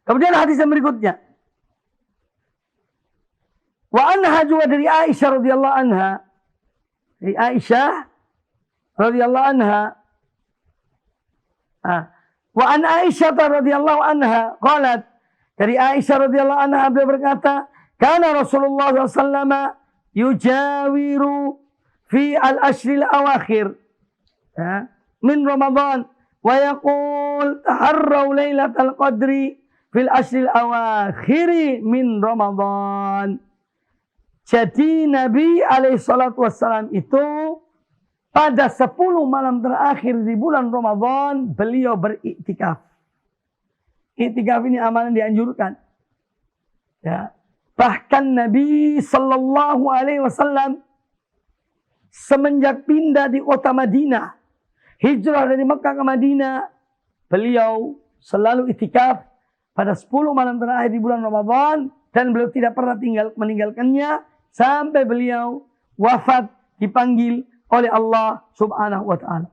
Kemudian hadis yang berikutnya. Wa anha juga dari Aisyah radhiyallahu anha. Dari Aisyah radhiyallahu anha. Wa an Aisyah radhiyallahu anha qalat, dari Aisyah radhiyallahu anha beliau berkata, kana Rasulullah sallallahu alaihi wasallam yujawiru fi al-ashril awakhir min Ramadan wa yaqul taharraw lailatal qadri fil ashril awakhiri min Ramadan. Jadi Nabi alaihi salatu wassalam itu pada 10 malam terakhir di bulan Ramadan beliau beriktikaf. Iktikaf ini amalan dianjurkan. Ya. Bahkan Nabi sallallahu alaihi wasallam semenjak pindah di kota Madinah, hijrah dari Mekah ke Madinah, beliau selalu iktikaf pada 10 malam terakhir di bulan Ramadan, dan beliau tidak pernah meninggalkannya sampai beliau wafat, dipanggil oleh Allah Subhanahu wa Ta'ala.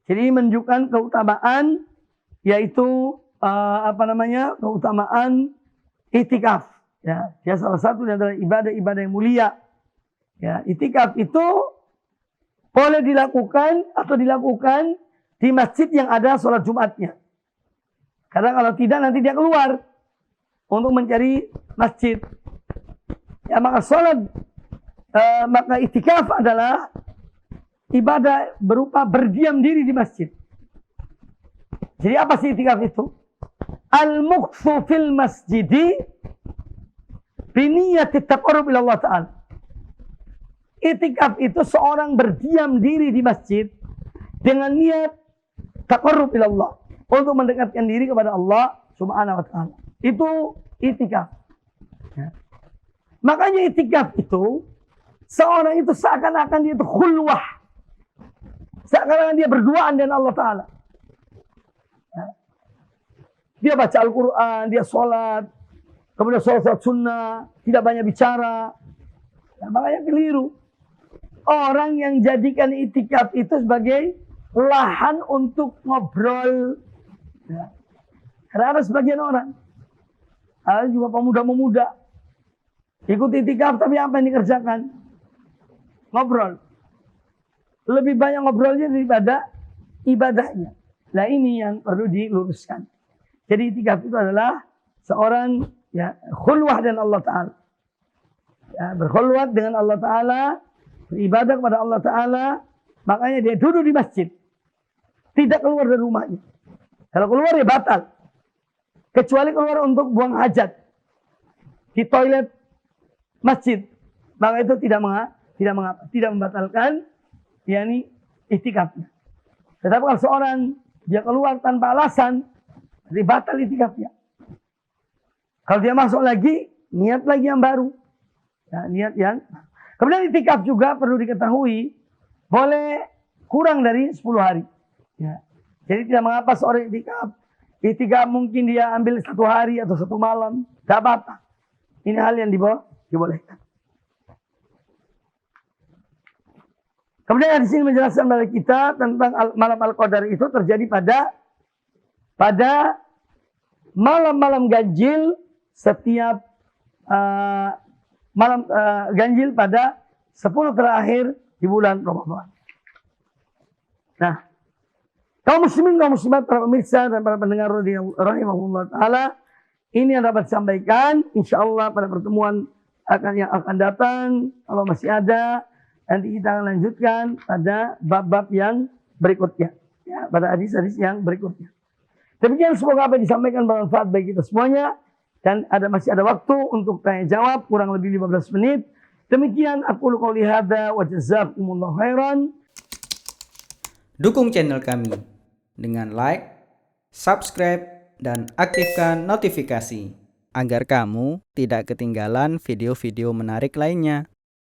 Jadi menunjukkan keutamaan, yaitu keutamaan iktikaf. Ya, dia salah satu dari ibadah-ibadah yang mulia. Ya, iktikaf itu boleh dilakukan atau dilakukan di masjid yang ada sholat Jumatnya. Karena kalau tidak nanti dia keluar untuk mencari masjid. Ya, maka maka iktikaf adalah ibadah berupa berdiam diri di masjid. Jadi apa sih iktikaf itu? Al-mukthu fil masjidi biniyati taqarrub ila Allah Ta'ala. Iktikaf itu seorang berdiam diri di masjid dengan niat taqarrub ila Allah, untuk mendekatkan diri kepada Allah Subhanahu wa Ta'ala. Itu iktikaf. Ya. Makanya iktikaf itu seorang itu seakan-akan dia itu khulwah. Seakan-akan dia berduaan dengan Allah Ta'ala. Ya. Dia baca Al-Quran, dia sholat, kemudian sholat sunnah, tidak banyak bicara. Ya, makanya keliru. Orang yang jadikan iktikaf itu sebagai lahan untuk ngobrol. Ya. Karena ada sebagian orang ada juga pemuda-pemuda ikut itikaf, tapi apa yang dikerjakan? Ngobrol. Lebih banyak ngobrolnya daripada ibadahnya. Nah ini yang perlu diluruskan. Jadi itikaf itu adalah seorang ya khulwah dengan Allah Ta'ala. Ya, berkhulwat dengan Allah Ta'ala, beribadah kepada Allah Ta'ala, makanya dia duduk di masjid. Tidak keluar dari rumahnya. Kalau keluar ya batal. Kecuali keluar untuk buang hajat. Di toilet masjid. Maka itu tidak membatalkan yakni itikafnya. Tetapi kalau seorang dia keluar tanpa alasan, jadi batal itikafnya. Kalau dia masuk lagi, niat lagi yang baru. Ya, niat yang. Kemudian itikaf juga perlu diketahui, boleh kurang dari 10 hari. Ya. Jadi tidak mengapa seorang itikaf. Itikaf mungkin dia ambil 1 hari atau 1 malam. Tidak apa-apa. Ini hal yang dibolehkan. Kemudian di sini menjelaskan kepada kita tentang malam Al-Qadar itu terjadi pada malam-malam ganjil setiap malam ganjil pada 10 terakhir di bulan Ramadan. Nah, kaum muslimin, kaum muslimat, para pemirsa dan para pendengar rahimahullah taala, ini yang dapat disampaikan. Insyaallah pada pertemuan yang akan datang, kalau masih ada, nanti kita akan lanjutkan pada bab-bab yang berikutnya, ya, pada hadis-hadis yang berikutnya. Demikian, semoga apa yang disampaikan bermanfaat bagi kita semuanya, dan masih ada waktu untuk tanya jawab kurang lebih 15 menit. Demikian aku qouli hadza wa jazakumullahu khairan. Dukung channel kami dengan like, subscribe, dan aktifkan notifikasi agar kamu tidak ketinggalan video-video menarik lainnya.